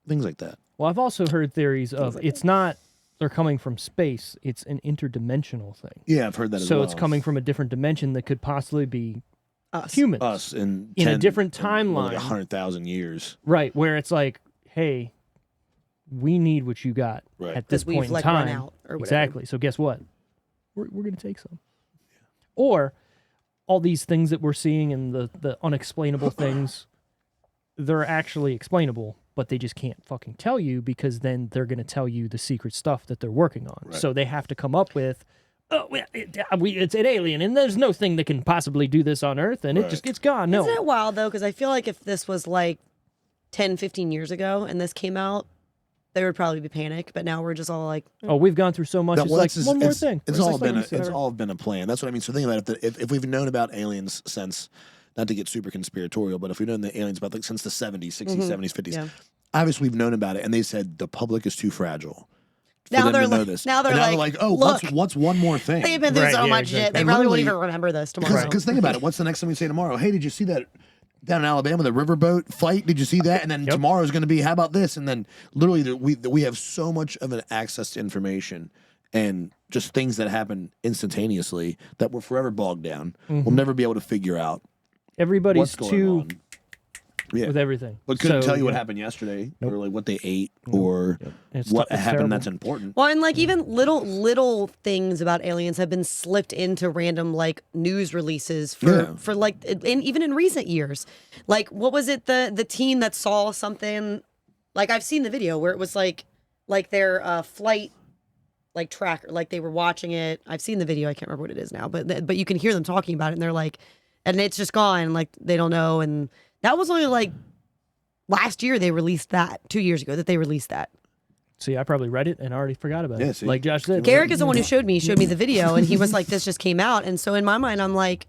things like that. Well, I've also heard theories of like it's not they're coming from space; it's an interdimensional thing. Yeah, I've heard that as So well. it's coming from a different dimension that could possibly be Us. humans. us in In a 10 different like timeline. 100,000 years. Right, where it's like, hey, we need what you got Right. at this 'Cause we've, point in like, time. run out or whatever. Exactly. So guess what? We're going to take some. Or all these things that we're seeing and the unexplainable things, they're actually explainable, but they just can't fucking tell you because then they're going to tell you the secret stuff that they're working on. Right. So they have to come up with, oh, well, it's an alien and there's no thing that can possibly do this on Earth and Right. it's gone. No. Isn't it wild, though? Because I feel like if this was like 10, 15 years ago and this came out, there would probably be panic. But now we're just all like, Oh, we've gone through so much. No, It's well, like that's one more it's, thing. It's Or all like been you said, it's all been a plan. That's what I mean. So think about it. If we've known about aliens since, not to get super conspiratorial, but if we've known the aliens about like since the 70s, 60s, 70s, 50s, yeah. obviously we've known about it, and they said the public is too fragile. For Now them they're to know like- this. now they're And like, oh, look, what's one more thing? they've been through Right, so yeah, much shit. exactly. They And probably won't literally- even remember this tomorrow. Because think about it. What's the next thing we say tomorrow? Hey, did you see that down in Alabama, the riverboat fight? Did you see that? And then tomorrow is going to be, how about this? And then literally we have so much of an access to information and just things that happen instantaneously that we're forever bogged down. We'll never be able to figure out Everybody's what's going too on. Yeah. with everything. But couldn't So, tell you what yeah. happened yesterday or like what they ate or It's what it's happened terrible. that's important. Well, and like even little things about aliens have been slipped into random like news releases for like even in recent years. Like what was it the team that saw something? Like I've seen the video where it was like their flight like tracker, like they were watching it. I've seen the video. I can't remember what it is now, but you can hear them talking about it, and they're like, and it's just gone. Like they don't know, and that was only like last year they released that. 2 years ago that they released that. See, I probably read it and already forgot about it. see? Like Josh said. Garrick is the one who showed me the video, and he was like, "This just came out," and so in my mind, I'm like,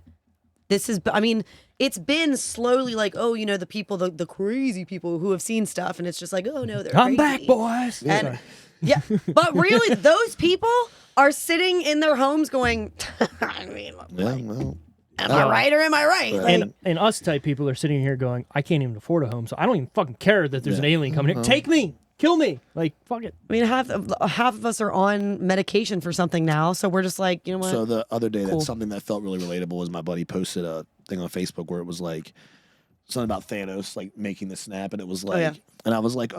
"This is." I mean, it's been slowly like, oh, you know, the people, the crazy people who have seen stuff, and it's just like, oh no, they're Come crazy. back, boys. And yeah, but really, those people are sitting in their homes going, I mean, am I right or am I right? Like, and us type people are sitting here going, I can't even afford a home, so I don't even fucking care that there's an alien coming here. Take me. Kill me. Like, fuck it. I mean, half of us are on medication for something now, so we're just like, you know what? So the other day, that's something that felt really relatable was my buddy posted a thing on Facebook where it was like something about Thanos like making the snap, and it was like, and I was like,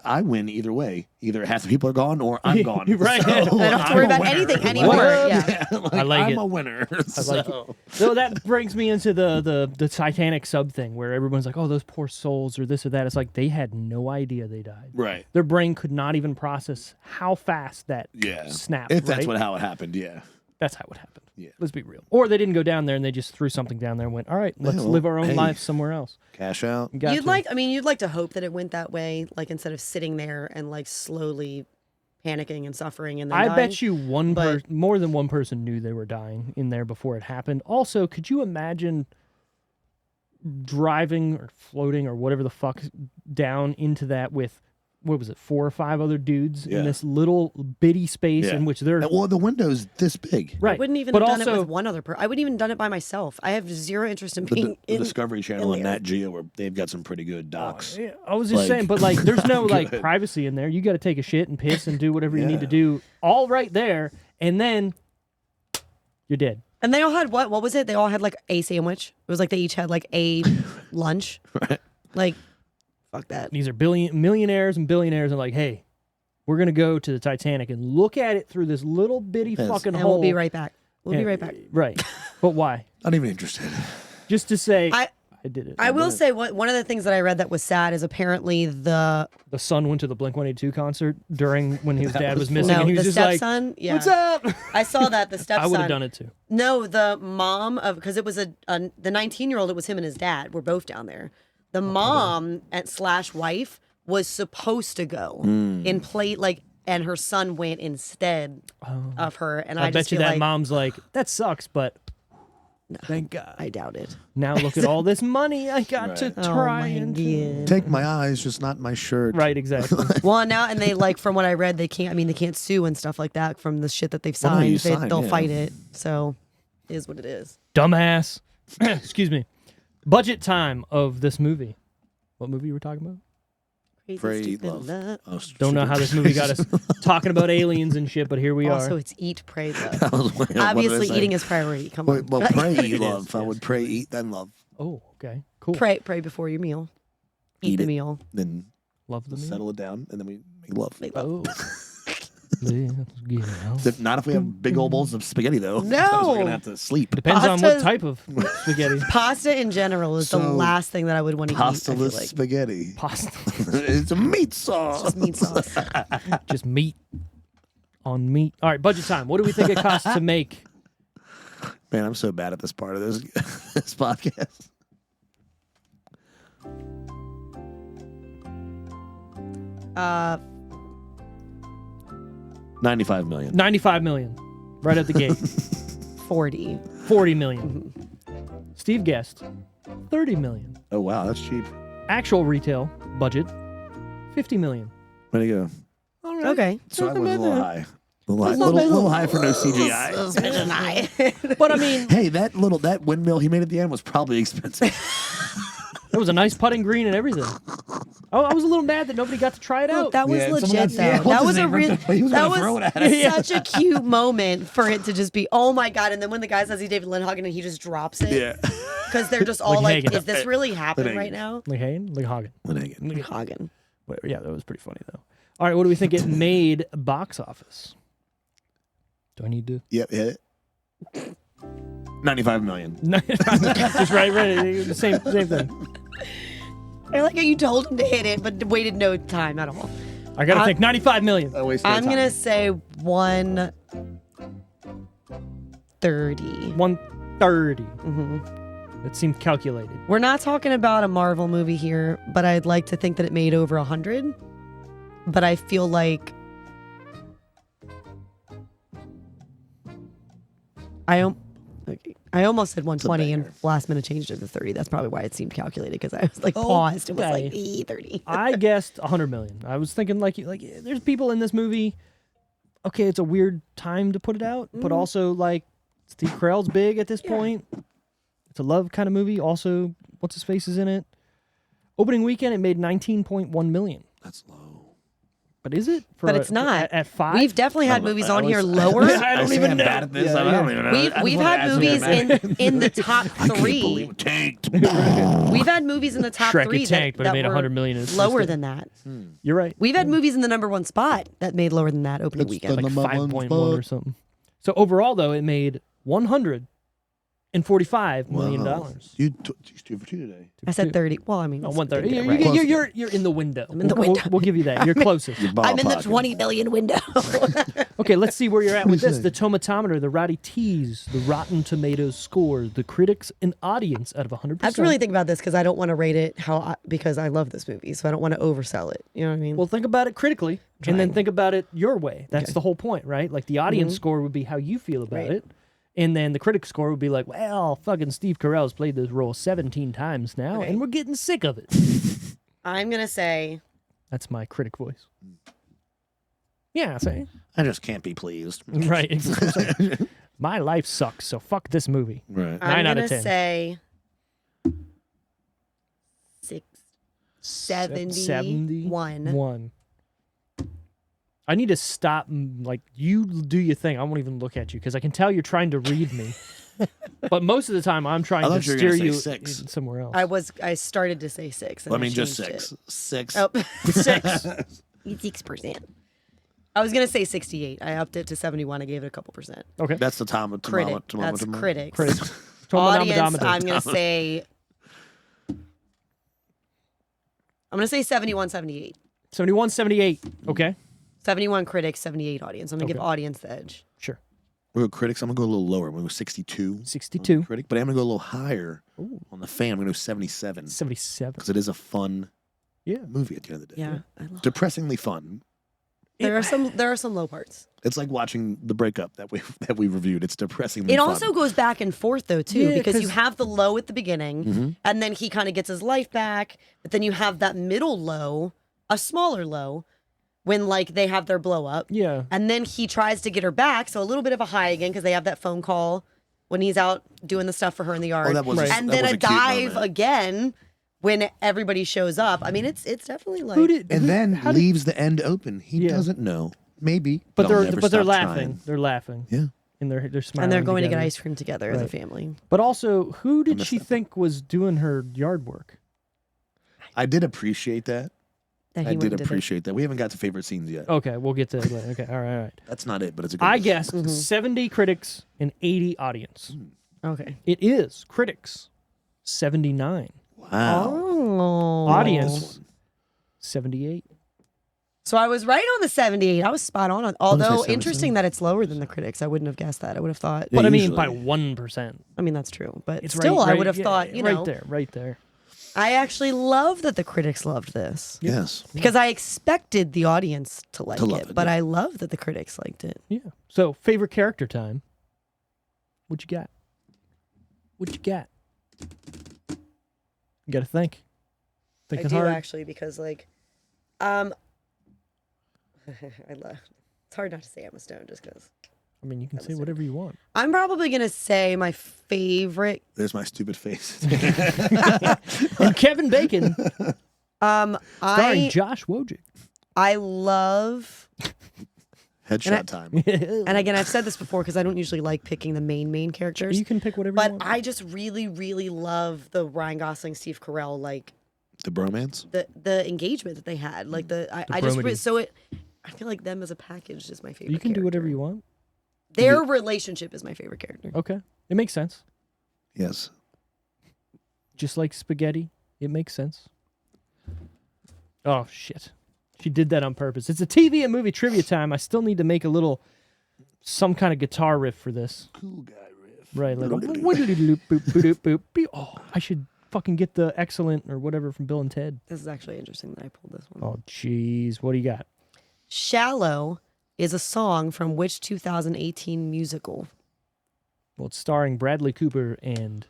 I win either way. Either half the people are gone or I'm gone. Right. So, I don't have to worry about anything anymore. Yeah. like, I like I'm it. a winner. I like it. So that brings me into the Titanic sub thing where everyone's like, oh, those poor souls or this or that. It's like they had no idea they died. Right. Their brain could not even process how fast that snapped. If that's right? how it happened, yeah. That's how it happened. Yeah. Let's be real. Or they didn't go down there and they just threw something down there and went, all right, let's live our own life somewhere else. Cash out. You'd like to hope that it went that way, like instead of sitting there and like slowly panicking and suffering and then dying. bet you more than one person knew they were dying in there before it happened. Also, could you imagine driving or floating or whatever the fuck down into that with, what was it, 4 or 5 other dudes in this little bitty space in which they're... Well, the window's this big. Right. I wouldn't even have done it with one other person. I wouldn't even done it by myself. I have zero interest in being the Discovery Channel and Nat Geo, where they've got some pretty good docs. Yeah, I was just saying, but like, there's no like privacy in there. You got to take a shit and piss and do whatever you need to do, all right there, and then you're dead. And they all had what? What was it? They all had like a sandwich. It was like they each had like a lunch. Right. Like, fuck that. These are millionaires and billionaires, and like, hey, we're gonna go to the Titanic and look at it through this little bitty fucking hole. We'll be right back. We'll be right back. Right, but why? Not even interested. Just to say, I did it. I will say one of the things that I read that was sad is apparently the son went to the Blink-182 concert during when his dad was missing, no, and he was the just like, stepson. Yeah. "What's up?" I saw that the stepson. I would have done it too. No, the mom of because it was the 19-year-old. It was him and his dad were both down there. The mom / wife was supposed to go and play like, and her son went instead of her. And I bet you that mom's like, that sucks, but thank God. I doubt it. Now look at all this money I got to try and Take my eyes, just not my shirt. right, exactly. Well, now and they like from what I read, they can't. I mean, they can't sue and stuff like that from the shit that they've Well, no, signed. you signed, They'll yeah. fight it. So, it is what it is. Dumbass. Excuse me. Budget time of this movie. What movie were we talking about? Crazy, Pray, stupid love. Oh, Don't know how this movie got us talking about aliens and shit, but here we Also, are. it's eat, pray, love. I was wondering, what did I Obviously, say? eating is priority. Come on. Well, pray, eat, It love. is, I yes. would pray, eat, then love. Oh, okay. Cool. Pray before your meal. Eat the it, meal. Then Love the meal. settle it down, and then we make love. Oh. Let's get out. Except not if we have big old bowls of spaghetti, though. No. 'Cause we're gonna have to sleep. Depends on what Pasta's- type of spaghetti. Pasta in general is the So, last thing that I would want to eat. I feel Pastaless like. spaghetti. Pasta. It's a meat sauce. Just meat sauce. Just meat on meat. All right, budget time. What do we think it costs to make? Man, I'm so bad at this part of this this podcast. Uh, 95 million. 95 million. Right at the gate. 40. 40 million. Steve guessed 30 million. Oh wow, that's cheap. Actual retail budget 50 million. Way to go. All right. Okay. So I was a little high. Little high for no CGI. But I mean, Hey, that windmill he made at the end was probably expensive. it was a nice putting green and everything. Oh, I was a little mad that nobody got to try it out. Look, that was Yeah, someone legit got- though. yeah, That what's was his a name? real. He was That gonna throw it at was us. such a cute moment for it to just be, oh my god! And then when the guy says he's David Lindhagen and he just drops it, Yeah. because they're just all like, Lindhagen. is this really happening Lindhagen. right now? Lindhagen. Lindhagen. Yeah, that was pretty funny though. All right, what do we think it made box office? Do I need to? Yep, hit it. 95 million. Just right. The same thing. I like how you told him to hit it, but waited no time at all. I gotta think 95 million. I'm gonna say 130. 130. Mm-hmm. That seemed calculated. We're not talking about a Marvel movie here, but I'd like to think that it made over 100. But I feel like I almost said 120 and last minute changed it to 30. That's probably why it seemed calculated, because I was like paused. It was like 30. I guessed 100 million. I was thinking like there's people in this movie. Okay, it's a weird time to put it out, but also like Steve Carell's big at this point. It's a love kind of movie. Also, what's his face is in it. Opening weekend, it made 19.1 million. That's low. But is it? But it's not. At 5? We've definitely had movies on here lower. I don't even know. Bad at this. I don't even know. We've had movies in the top I can't 3. believe it tanked. We've had movies in the top Shrek 3 it tanked, but it made were 100 million. lower than that. You're right. We've had movies in the number 1 spot that made lower than that opening weekend. Like 5.1 or something. So overall, though, it made $145 million. You took 2 for 2 today. I said 30. Well, I mean, Oh, 130. right. You're in the window. I'm in the window. We'll give you that. You're closest. I'm in the 20 billion window. Okay, let's see where you're at with this. The Tomatometer, the Roddy T's, the Rotten Tomatoes scores, the critics and audience out of 100%. I have to really think about this because I don't want to rate it because I love this movie, so I don't want to oversell it. You know what I mean? Well, think about it critically, and then think about it your way. That's the whole point, right? Like the audience score would be how you feel about it. And then the critic score would be like, well, fucking Steve Carell's played this role 17 times now, and we're getting sick of it. I'm going to say... That's my critic voice. Yeah, say. I just can't be pleased. Right. My life sucks, so fuck this movie. Right. 9 out of 10. I'm going to say 71. 1. I need to stop. Like, you do your thing. I won't even look at you because I can tell you're trying to read me. But most of the time, I'm trying to steer you somewhere else. I started to say 6. I mean, just 6. 6. Oh. 6. 6%. I was going to say 68. I upped it to 71. I gave it a couple percent. Okay. That's the critic. That's critics. Critics. Audience, I'm going to say... I'm going to say 71, 78. 71, 78. Okay. 71 critics, 78 audience. I'm going to give audience the edge. Sure. We'll go critics. I'm going to go a little lower. I'm going to go 62. 62. Critic, but I'm going to go a little higher on the fan. I'm going to go 77. 77. Because it is a fun movie at the end of the day. Yeah. I love Depressingly fun. There are some low parts. It's like watching the breakup that we reviewed. It's depressingly It fun. also goes back and forth though too, because you have the low at the beginning, and then he kind of gets his life back, but then you have that middle low, a smaller low, when like they have their blow up. Yeah. And then he tries to get her back, so a little bit of a high again because they have that phone call when he's out doing the stuff for her in the yard. that was and that then was a a cute dive moment. again when everybody shows up. I mean, it's definitely like leaves the end open. He doesn't know. Maybe. But I'll they're never stop laughing. trying. They're laughing. Yeah. And they're smiling. and they're going together. to get ice cream together as a family. But also, who did missed she that think was doing her yard work? I did appreciate that. That he I went did and did it. appreciate that. We haven't got to favorite scenes yet. Okay, we'll get to that later. Okay, all right. That's not it, but it's a good I list. guessed 70 critics and 80 audience. Okay. It is critics 79, Wow. Oh. audience 78. So I was right on the 78. I was spot on. gonna say Although 77. interesting that it's lower than the critics. I wouldn't have guessed that. I would have thought. But I mean, usually. by 1%. I mean, that's true. But It's still, right, I would have thought, right there. I actually love that the critics loved this. Yes. Because I expected the audience to like love it, it, but yeah. I love that the critics liked it. Yeah. So, favorite character time. What you got? What you got? You got to think. I Thinking do hard. actually, because like, I love. It's hard not to say Emma Stone just because. I mean, you can say whatever you want. I'm probably gonna say my favorite. There's my stupid face. And Kevin Bacon, starring I Josh Wojcik. love. Headshot time. And again, I've said this before because I don't usually like picking the main characters. You can pick whatever you But want. I just really, really love the Ryan Gosling, Steve Carell, like The bromance? the engagement that they had. Like I feel like them as a package is my favorite. You can do whatever character. you want. Their relationship is my favorite character. Okay. It makes sense. Yes. Just like spaghetti, it makes sense. Oh, shit. She did that on purpose. It's a TV and movie trivia time. I still need to make some kind of guitar riff for this. Cool guy riff. Right, like oh, I should fucking get the Excellent or whatever from Bill and Ted. This is actually interesting that I pulled this one. Oh, jeez. What do you got? Shallow is a song from which 2018 musical? Well, it's starring Bradley Cooper and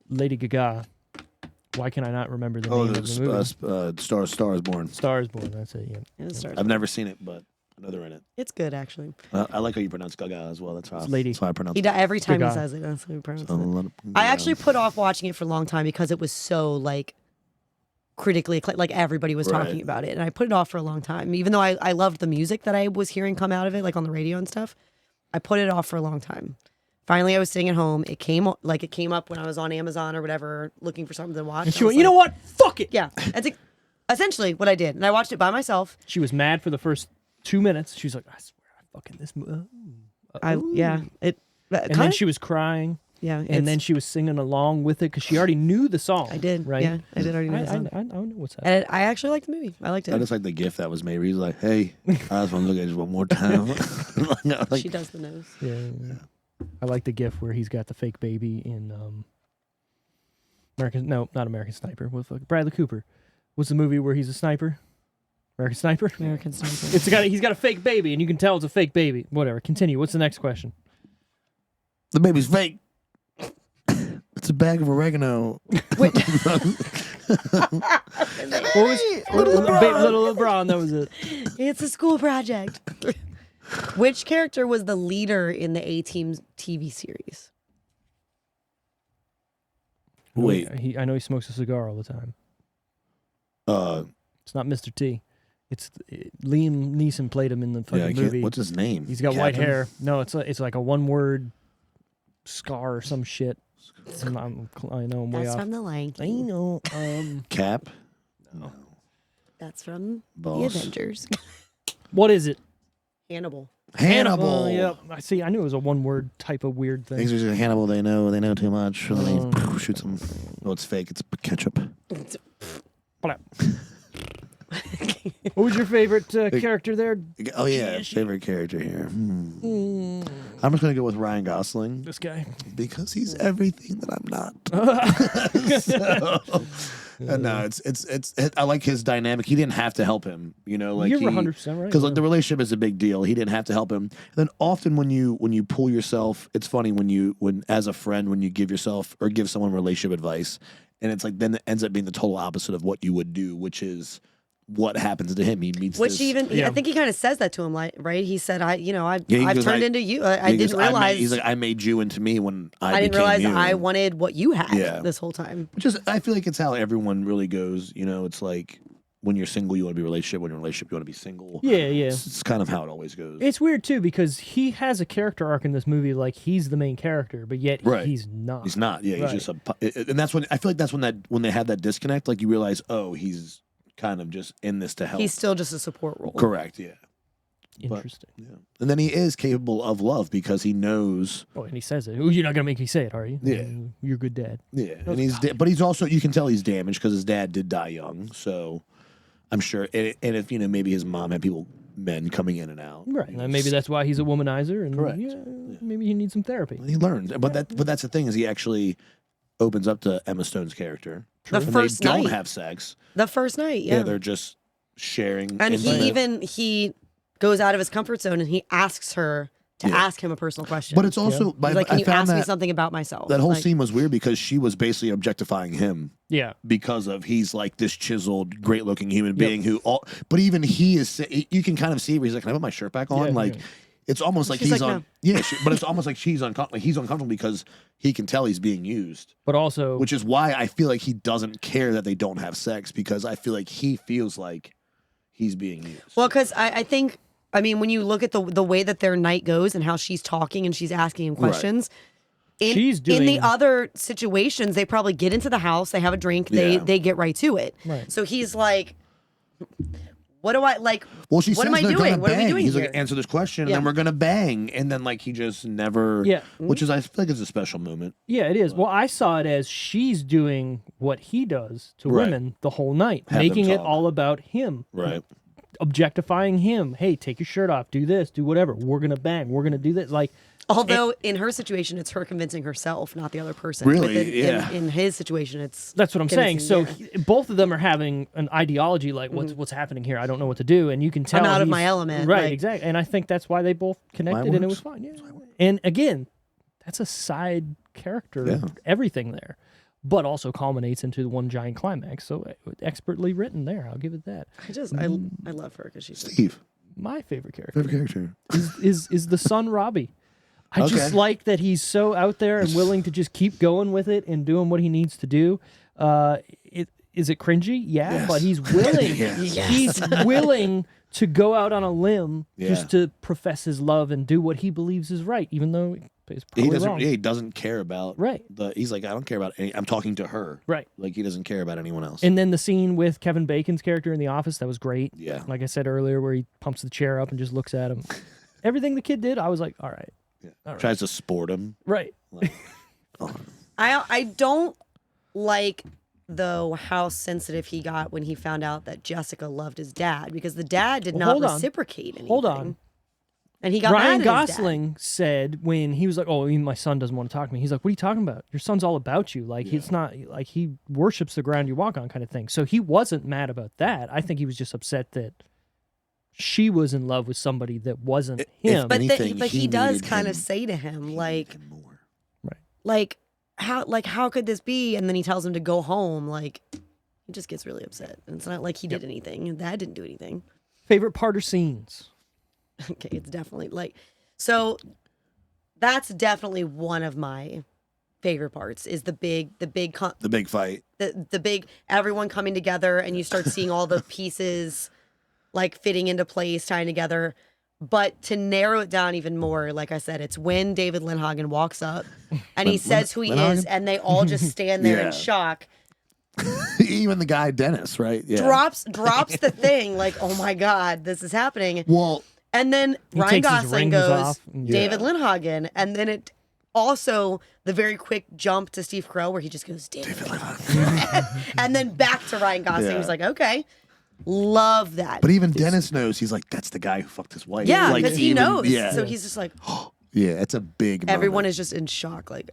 Lady Gaga. Why can I not remember the name of the movie? Star is Born. Star is Born, that's it, yeah. I've never seen it, but I know they're in it. It's good, actually. I like how you pronounce Gaga as well. That's how I pronounce it. Every time Gaga. he says it, that's how he pronounces it. I actually put off watching it for a long time because it was so, like, critically acclaimed. Like, everybody was talking about it. And I put it off for a long time. Even though I loved the music that I was hearing come out of it, like on the radio and stuff, I put it off for a long time. Finally, I was sitting at home. It came up when I was on Amazon or whatever, looking for something to watch. And she went, you know what? Fuck it. Yeah. That's essentially what I did. And I watched it by myself. She was mad for the first 2 minutes. She was like, I swear, I fucking this movie. And then she was crying. Yeah. And then she was singing along with it because she already knew the song. I did. Right? Yeah, I did already know the song. I know what's happening. And I actually liked the movie. I liked it. I just like the gif that was made where he's like, hey, I just want to look at it just one more time. She does the nose. Yeah. I like the gif where he's got the fake baby in not American Sniper. What the fuck? Bradley Cooper. What's the movie where he's a sniper? American Sniper? American Sniper. He's got a fake baby, and you can tell it's a fake baby. Whatever. Continue. What's the next question? The baby's fake. It's a bag of oregano. Wait. What was Little LeBron? That was it. It's a school project. Which character was the leader in the A-Team TV series? Wait. I know he smokes a cigar all the time. It's not Mr. T. Liam Neeson played him in the fucking movie. What's his name? He's got white hair. No, it's like a one-word scar or some shit. I know I'm way That's off. from The Lion I King. know. Cap? No. That's from Boss. The Avengers. What is it? Hannibal. Hannibal. Yep. I knew it was a one-word type of weird thing. Things are Hannibal. They know too much. So then he shoots him. Oh, it's fake. It's ketchup. What was your favorite character there? Oh yeah, favorite character here. I'm just gonna go with Ryan Gosling. This guy. Because he's everything that I'm not. No, it's. I like his dynamic. He didn't have to help him. Like you're 100% right. Because the relationship is a big deal. He didn't have to help him. And then often when you pull yourself, it's funny when as a friend when you give yourself or give someone relationship advice, and it's like then it ends up being the total opposite of what you would do, which is what happens to him. He meets I think he kind of says that to him, like, right? He said, I've turned into you. I didn't realize. He's like, I made you into me when I didn't realize you. I wanted what you had this whole time. Which is, I feel like it's how everyone really goes. It's like when you're single, you want to be in a relationship. When you're in a relationship, you want to be single. Yeah. It's kind of how it always goes. It's weird too because he has a character arc in this movie, like he's the main character, but yet he's not. He's not. Yeah, right. he's just and that's when I feel like that's when they had that disconnect. Like you realize, oh, he's kind of just in this to help. He's still just a support role. Correct. Yeah. Interesting. But, and then he is capable of love because he knows. Oh, and he says it. You're not gonna make me say it, are you? Yeah. You're a good dad. Yeah, and but he's also, you can tell he's damaged because his dad did die young. So I'm sure, and if maybe his mom had men coming in and out. Right. And maybe that's why he's a womanizer. And Correct. Maybe he needs some therapy. He learned, but that's the thing is he actually opens up to Emma Stone's character. The first they night. don't have sex. The first night, yeah. They're just sharing. And intimate. he goes out of his comfort zone and he asks her to ask him a personal question. But it's also He's like, can you ask me something about myself? That whole scene was weird because she was basically objectifying him. Yeah. Because of he's like this chiseled, great looking human being but even he is, you can kind of see where he's like, can I put my shirt back on? It's almost like She's he's like, on. no. Yeah, but it's almost like he's uncomfortable because he can tell he's being used. But also, which is why I feel like he doesn't care that they don't have sex because I feel like he feels like he's being used. Well, because I think, when you look at the way that their night goes and how she's talking and she's asking him questions, in the other situations, they probably get into the house, they have a drink, they get right to it. Right. So he's like, what do I like? Well, she what says am I they're doing? gonna What are we bang. doing He's here? like, answer this question, and then we're gonna bang, and then he just never. Yeah. Which is, I feel like, it's a special moment. Yeah, it is. Well, I saw it as she's doing what he does to women the whole night, Have making them it talk. all about him. Right. objectifying him. Hey, take your shirt off, do this, do whatever. We're gonna bang. We're gonna do this. Like, although in her situation, it's her convincing herself, not the other person. Really? But Yeah. In his situation, it's that's what I'm saying. So convincing, both of them are having an ideology like, what's happening here? I don't know what to do, and you can tell I'm out of he's- my element. Right, like, exactly. And I think that's why they both connected, and it was fine. Yeah. And again, that's a side character. Yeah. Everything there. But also culminates into one giant climax. So expertly written there. I'll give it that. I love her because she's Steve, My favorite character favorite character. is the son Robbie. I just like that he's so out there and willing to just keep going with it and doing what he needs to do. Is it cringy? Yeah, Yes. but he's willing. Yes. He's willing to go out on a limb Yeah. just to profess his love and do what he believes is right, even though it's probably wrong. He doesn't care about Right. He's like, I don't care about any. I'm talking to her. Right. Like he doesn't care about anyone else. And then the scene with Kevin Bacon's character in The Office, that was great. Yeah. Like I said earlier, where he pumps the chair up and just looks at him. Everything the kid did, I was like, all right. Yeah. All right. Tries to sport him. Right. Like, oh. I don't like though how sensitive he got when he found out that Jessica loved his dad, because the dad did not hold on. reciprocate anything. Hold on. And he got Ryan mad at his dad. Gosling said when he was like, "Oh, my son doesn't want to talk to me." He's like, "What are you talking about? Your son's all about you. Like it's not like he worships the ground you walk on, kind of thing." So he wasn't mad about that. I think he was just upset that she was in love with somebody that wasn't him. But anything, he he does needed kind him. of say to him like More. right. how could this be? And then he tells him to go home. Like he just gets really upset. And it's not like he did anything. Dad didn't do anything. Favorite part or scenes? Okay, it's definitely like so. That's definitely one of my favorite parts. Is the big The big fight. the big everyone coming together, and you start seeing all the pieces like fitting into place, tying together. But to narrow it down even more, like I said, it's when David Lindhagen walks up and he says who he is, and they all just stand there Yeah. in shock. Even the guy Dennis, right? Yeah. Drops the thing, like, oh my God, this is happening. Well, And then He Ryan takes his Gosling rings goes, off. David Lindhagen. And then it also, the very quick jump to Steve Carell where he just goes, David Lindhagen. And then back to Ryan Gosling. Yeah. He's like, okay, love that. but even Dennis knows. He's like, that's the guy who fucked his wife. Yeah, like, because he even- knows. Yeah. So he's just like, Yeah, it's a big moment. everyone is just in shock. Like,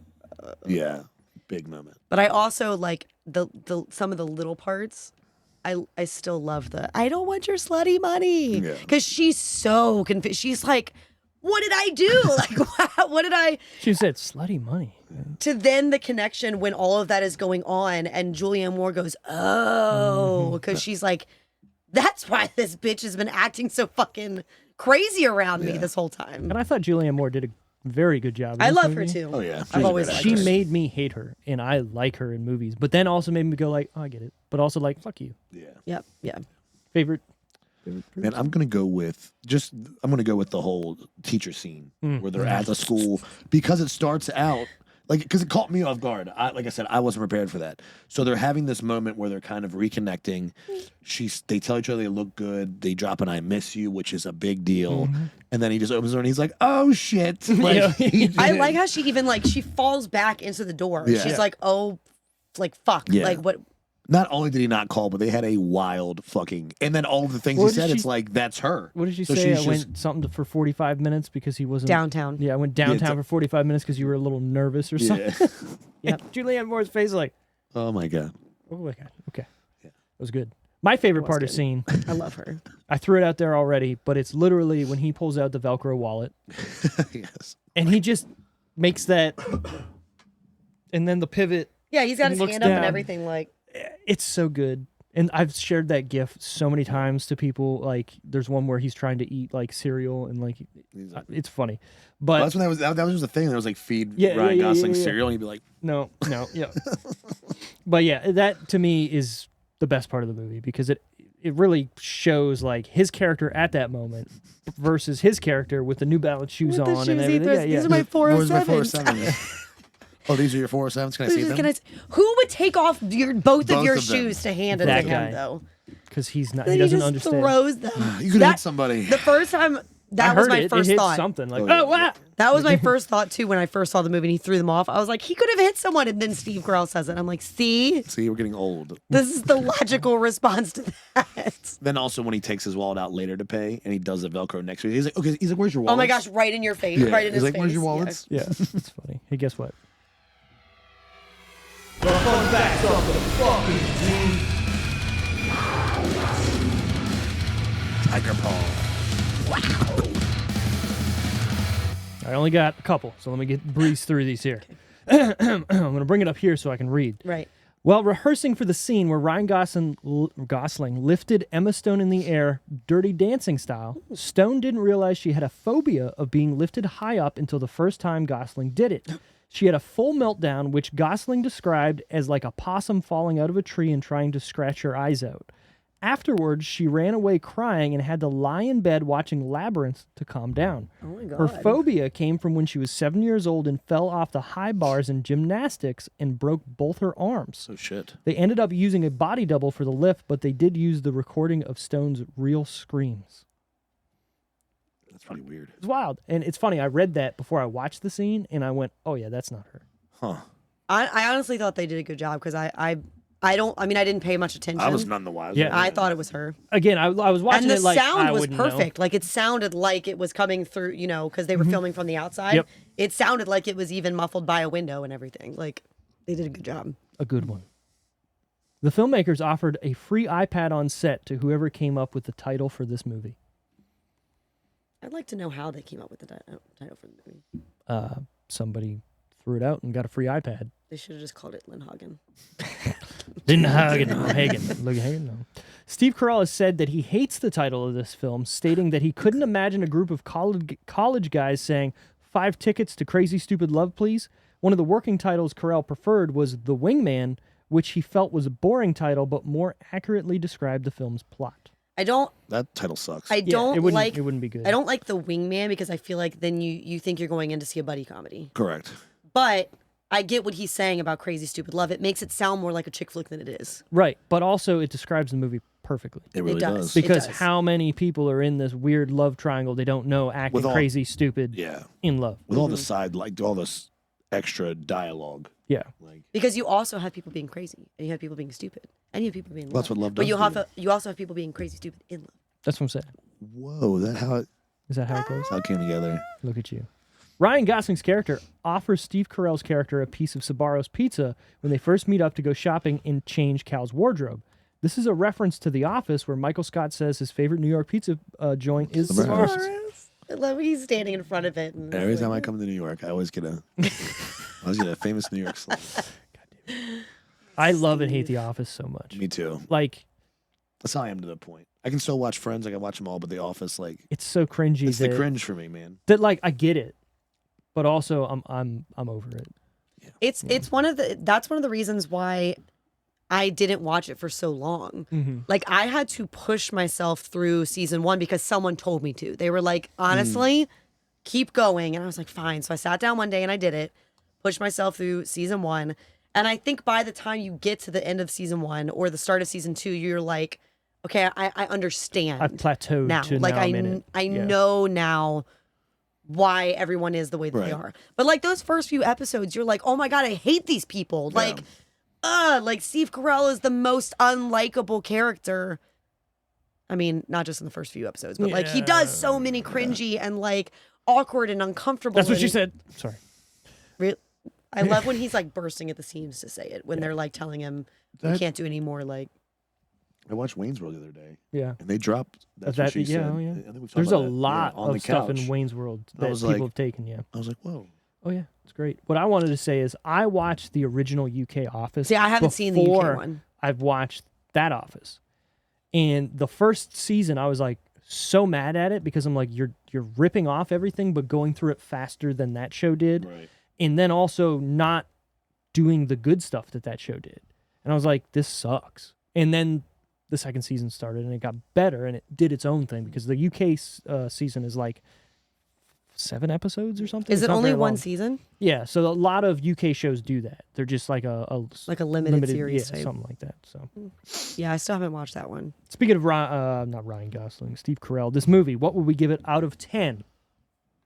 Yeah, big moment. but I also like the some of the little parts. I still love the I don't want your slutty money, Yeah. because she's so confused. She's like, what did I do? Like, what did I? She said, "Slutty money." To then the connection when all of that is going on, and Julianne Moore goes, oh, because she's like, that's why this bitch has been acting so fucking crazy around me this whole time. And I thought Julianne Moore did a very good job. in I this love her movie. too. Oh, yeah. She's I've a always great liked She her. made me hate her, and I like her in movies. But then also made me go like, "Oh, I get it." But also like, "Fuck you." Yeah. Yep. Favorite. Man, I'm gonna go with the whole teacher scene where they're at the school, because it starts out because it caught me off guard. Like I said, I wasn't prepared for that. So they're having this moment where they're kind of reconnecting. They tell each other they look good. They drop an "I miss you," which is a big deal. And then he just opens the door and he's like, "Oh shit!" Like, I like how she even she falls back into the door. Yeah. She's like, oh, like fuck, Yeah. like what? Not only did he not call, but they had a wild fucking. And then all of the things What he did said, she- it's like that's her. What did she So say? I she's went something for 45 minutes because he wasn't Downtown. Yeah, I went downtown for 45 minutes because you were a little nervous or something. Yeah. Yeah. Julianne Moore's face like, Oh my god. oh my god, okay, that was good. My favorite part of good. scene, I love her. I threw it out there already, but it's literally when he pulls out the Velcro wallet Yes. and he just makes that, and then the pivot. Yeah, he's got He his looks hand up and down. everything. Like, It's so good. And I've shared that gif so many times to people. Like, there's one where he's trying to eat like cereal and like, it's funny. But Well, that's when that was just the thing. There was like feed Yeah, Ryan yeah, Gosling yeah. cereal, and he'd be like, no, yeah. But yeah, that to me is the best part of the movie because it really shows like his character at that moment versus his character with the New Balance shoes with the on shoes and he everything. throws, Yeah, these yeah. are my "Where's my 407s. 407s?" Oh, these are your 407s. Can I see them? Who would take off both Both of your of them. shoes to hand it That to guy. him though? Because he's not. Then He doesn't just understand. throws them. You could hit somebody. The first time that I was heard my it. first it hit thought. something like, Oh, yeah. oh, wow. That was my first thought too when I first saw the movie and he threw them off. I was like, he could have hit someone, and then Steve Carell says it. I'm like, see, See, we're getting old. this is the logical response to that. Then also when he takes his wallet out later to pay and he does the Velcro next to it, he's like, okay, he's like, where's your wallet? Oh my gosh, right in your face, Yeah. right in He's his like, face. where's your wallets? Yeah, it's funny. Hey, guess what? Tiger paw. I only got a couple, so let me breeze through these here. I'm going to bring it up here so I can read. Right. While rehearsing for the scene where Ryan Gosling lifted Emma Stone in the air, Dirty Dancing style, Stone didn't realize she had a phobia of being lifted high up until the first time Gosling did it. She had a full meltdown, which Gosling described as like a possum falling out of a tree and trying to scratch her eyes out. Afterwards, she ran away crying and had to lie in bed watching Labyrinth to calm down. Oh my God. Her phobia came from when she was 7 years old and fell off the high bars in gymnastics and broke both her arms. Oh shit. They ended up using a body double for the lift, but they did use the recording of Stone's real screams. That's pretty weird. It's wild. And it's funny, I read that before I watched the scene, and I went, oh yeah, that's not her. Huh. I honestly thought they did a good job because I didn't pay much attention. I was none the wiser. Yeah. I thought it was her. Again, I was watching And the it like, sound I was wouldn't know. perfect. Like it sounded like it was coming through, because they were filming from the outside. Yep. It sounded like it was even muffled by a window and everything. Like they did a good job. A good one. The filmmakers offered a free iPad on set to whoever came up with the title for this movie. I'd like to know how they came up with the title for the movie. Somebody threw it out and got a free iPad. They should have just called it Lindhagen. Lindhagen, no. Steve Carell has said that he hates the title of this film, stating that he couldn't imagine a group of college guys saying, 5 tickets to Crazy Stupid Love, please. One of the working titles Carell preferred was The Wingman, which he felt was a boring title, but more accurately described the film's plot. That title sucks. It wouldn't be good. I don't like The Wingman because I feel like then you think you're going in to see a buddy comedy. Correct. But I get what he's saying about Crazy Stupid Love. It makes it sound more like a chick flick than it is. Right, but also it describes the movie perfectly. It really does. Because It does. how many people are in this weird love triangle they don't know acting With all- crazy, stupid, Yeah. in love? With all the side, like all this extra dialogue. Yeah. Like Because you also have people being crazy, and you have people being stupid, and you have people being in love. That's what love But does you to you also have people being crazy, stupid in love. That's what I'm saying. whoa, Is that how it goes? how it came together. Look at you. Ryan Gosling's character offers Steve Carell's character a piece of Sbarro's pizza when they first meet up to go shopping and change Cal's wardrobe. This is a reference to The Office, where Michael Scott says his favorite New York pizza joint is Sbarro's. Sbarro's. I love when he's standing in front of it. And Every time I come to New York, I always get a famous New York slang. I love and hate The Office so much. Me too. Like, That's how I am to the point. I can still watch Friends. I can watch them all, but The Office, like, it's so cringy it's the cringe for me, man. that like I get it, but also I'm over it. It's one of the reasons why I didn't watch it for so long. Mm-hmm. Like I had to push myself through season 1 because someone told me to. They were like, honestly, keep going. And I was like, fine. So I sat down one day and I did it, pushed myself through season 1. And I think by the time you get to the end of season 1 or the start of season 2, you're like, okay, I understand. I've plateaued now. to Like now I'm in it. I Yeah. know now why everyone is the way that they Right. are. But like those first few episodes, you're like, oh my God, I hate these people. Yeah. Like Steve Carell is the most unlikable character. I mean, not just in the first few episodes, but like he does so many cringy and like awkward and uncomfortable. That's what and she said. Sorry. I love when he's like bursting at the seams to say it, when they're like telling him you can't do any more. Like, I watched Wayne's World the other day, Yeah. and they dropped. That's That- what she yeah, said. oh, yeah. I think we talked There's about a that, lot on the of stuff couch. in Wayne's World I that was people like- have taken, yeah. I was like, whoa. Oh, yeah. It's great. What I wanted to say is I watched the original UK Office. see, I haven't seen the UK before one. I've watched that Office. And the first season, I was like so mad at it because I'm like, you're ripping off everything, but going through it faster than that show did. Right. And then also not doing the good stuff that show did. And I was like, this sucks. And then the second season started and it got better and it did its own thing because the UK season is like 7 episodes or something. Is It's it not only very one long. season? Yeah, so a lot of UK shows do that. They're just like a Limited series type. something like that. So, Yeah, I still haven't watched that one. speaking of not Ryan Gosling, Steve Carell, this movie, what would we give it out of 10?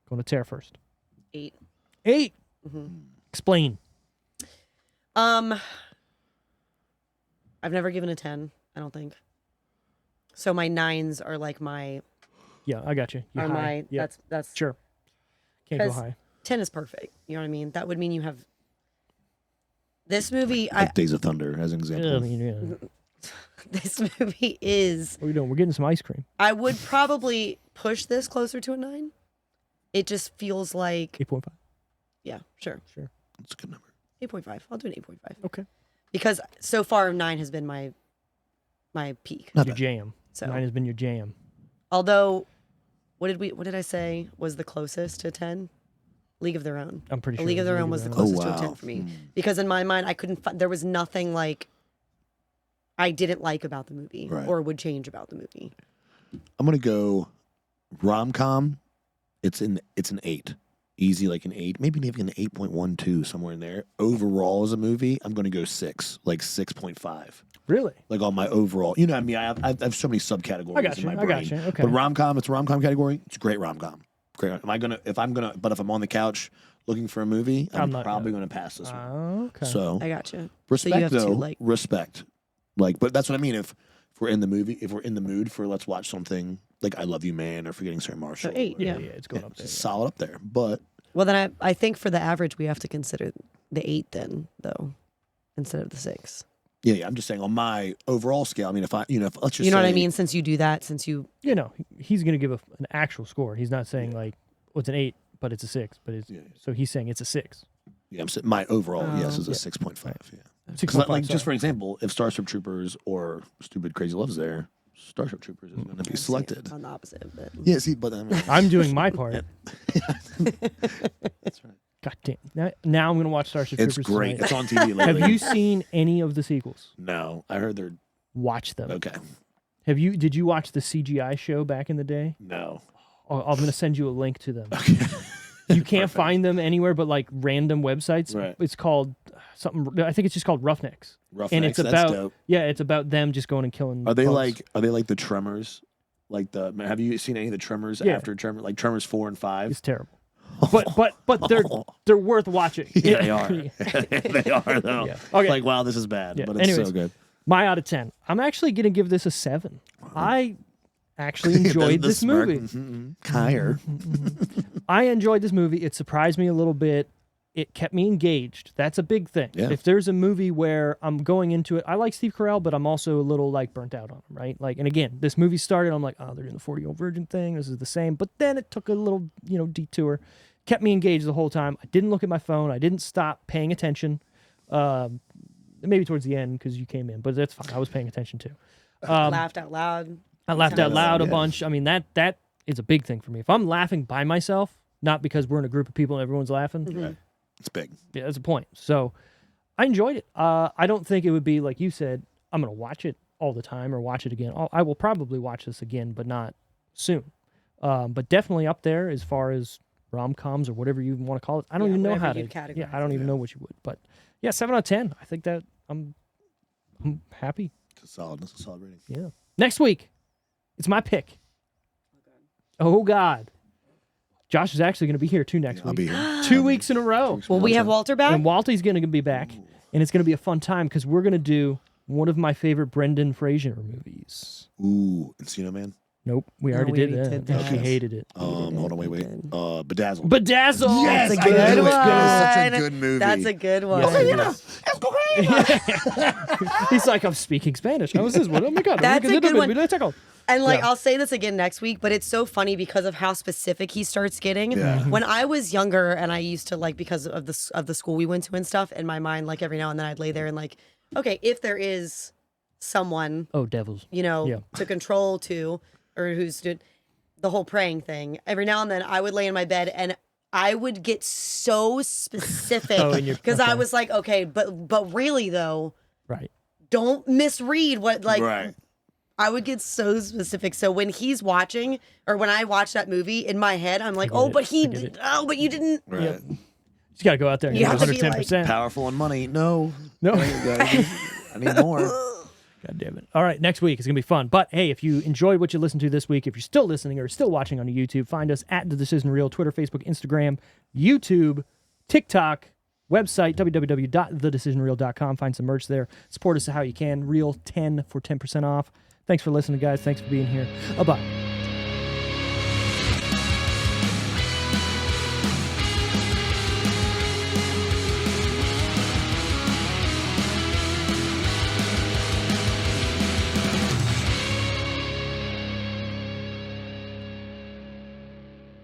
Going to Tara first. 8. 8. Explain. I've never given a 10. I don't think. So my 9s are like my. Yeah, I got you. You're Are high. my Yep. that's Sure. Can't go 'cause high. 10 is perfect. You know what I mean? That would mean you have. This movie, Like Days of Thunder, as an example. this movie is. What are we doing? We're getting some ice cream. I would probably push this closer to a 9. It just feels like. 8.5. Yeah, sure. That's a good number. 8.5. I'll do an 8.5. Okay. Because so far 9 has been my peak. Not Your bad. jam. So 9 has been your jam. although, what did I say was the closest to 10? League of Their Own. I'm pretty A sure. League of Their Own was the closest to a 10 for me. Because in my mind, I couldn't there was nothing like I didn't like about the movie Right. or would change about the movie. I'm gonna go rom-com. It's an 8. Easy, like an 8, maybe even an 8.12 somewhere in there. Overall, as a movie, I'm gonna go 6, like 6.5. Really? Like on my overall, you know, what I mean, I have so many subcategories I got in you. my I brain. got you. Okay. But rom-com, it's a rom-com category. It's a great rom-com. Great. If I'm on the couch looking for a movie, I'm not probably gonna pass this one. Okay. So I got you. respect, so you have though. to like. Respect. Like, but that's what I mean. If we're in the movie, if we're in the mood for let's watch something like I Love You Man or Forgetting Sarah Marshall, So 8, yeah, yeah. it's going up there. it's solid up there. But Well, then I think for the average, we have to consider the 8 then, though, instead of the 6. yeah, I'm just saying on my overall scale. I mean, if let's just You know what I say- mean? Since you do that, You know, he's going to give an actual score. He's not saying like, well, it's an 8, but it's a 6. But it's so he's saying it's a 6. Yeah, I'm saying my overall yes is a Yeah. 6.5. Yeah. 6.5. Like just sorry. for example, if Starship Troopers or Stupid Crazy Love's there, Starship Troopers is going to be selected. on the opposite. But Yeah, see, but I mean, I'm doing my part. that's right. God damn. Now I'm going to watch Starship It's Troopers great. tonight. It's on TV lately. Have you seen any of the sequels? No, I heard they're Watch them. okay. Did you watch the CGI show back in the day? No. I'm going to send you a link to them. You can't find them anywhere but like random websites. Right. It's called something. I think it's just called Roughnecks. Roughnecks, it's that's about dope. it's about them just going and killing. Are they bugs. like the Tremors? Like have you seen any of the Tremors Yeah. after Tremors? Like Tremors 4 and 5? It's terrible. But they're worth watching. Yeah, they are. They are though. Yeah. Okay. Like wow, this is bad, Yeah. but it's Anyways. so good. My out of 10. I'm actually going to give this a 7. I actually enjoyed The this smirk. movie. Higher. I enjoyed this movie. It surprised me a little bit. It kept me engaged. That's a big thing. Yeah. If there's a movie where I'm going into it, I like Steve Carell, but I'm also a little like burnt out on him, right? Like, and again, this movie started, I'm like, oh, they're doing the 40-year-old virgin thing. This is the same. But then it took a little, detour. Kept me engaged the whole time. I didn't look at my phone. I didn't stop paying attention. Maybe towards the end because you came in, but that's fine. I was paying attention too. laughed out loud. I laughed out loud a Yeah. bunch. I mean, that is a big thing for me. If I'm laughing by myself, not because we're in a group of people and everyone's laughing, Right. It's big. yeah, that's a point. So I enjoyed it. I don't think it would be like you said, I'm going to watch it all the time or watch it again. I will probably watch this again, but not soon. But definitely up there as far as rom-coms or whatever you want to call it. I don't even know whatever how to. you'd categorize Yeah, I don't even know what you would. But yeah, 7 out of 10. I think that I'm happy. It's a solid. That's a solid rating. Yeah. Next week, it's my pick. Oh God. Josh is actually going to be here too next I'll week. be here. 2 weeks in a row. Will we have Walter back? And Walty's going to be back. And it's going to be a fun time because we're going to do one of my favorite Brendan Fraser movies. Ooh, Encino Man. Nope, we No, already we did already that. did that. She hated it. Hold on, wait. Bedazzled. Bedazzled! Yes, That's a I knew good it. one. It's such a good movie. That's a good one. Yes, it is. He's like, I'm speaking Spanish. How is this one? Oh my God. That's a good one. one. And like Yeah. I'll say this again next week, but it's so funny because of how specific he starts getting. Yeah. When I was younger and I used to like because of the school we went to and stuff, in my mind, like every now and then I'd lay there and like, okay, if there is someone, Oh, devils. to control to, or who's doing the whole praying thing, every now and then I would lay in my bed and I would get so specific because I was like, okay, but really though, Right. don't misread what like. Right. I would get so specific. So when he's watching, or when I watch that movie, in my head, I'm like, oh, but he did. Oh, but you didn't. Right. Yep. You got to go out there and You get have to be 110%. Powerful on money. No. No. I need more. God damn it. All right, next week is going to be fun. But hey, if you enjoyed what you listened to this week, if you're still listening or still watching on YouTube, find us at The Decision Reel, Twitter, Facebook, Instagram, YouTube, TikTok, website, www.thedecisionreel.com. Find some merch there. Support us how you can. Reel 10 for 10% off. Thanks for listening, guys. Thanks for being here. Bye-bye.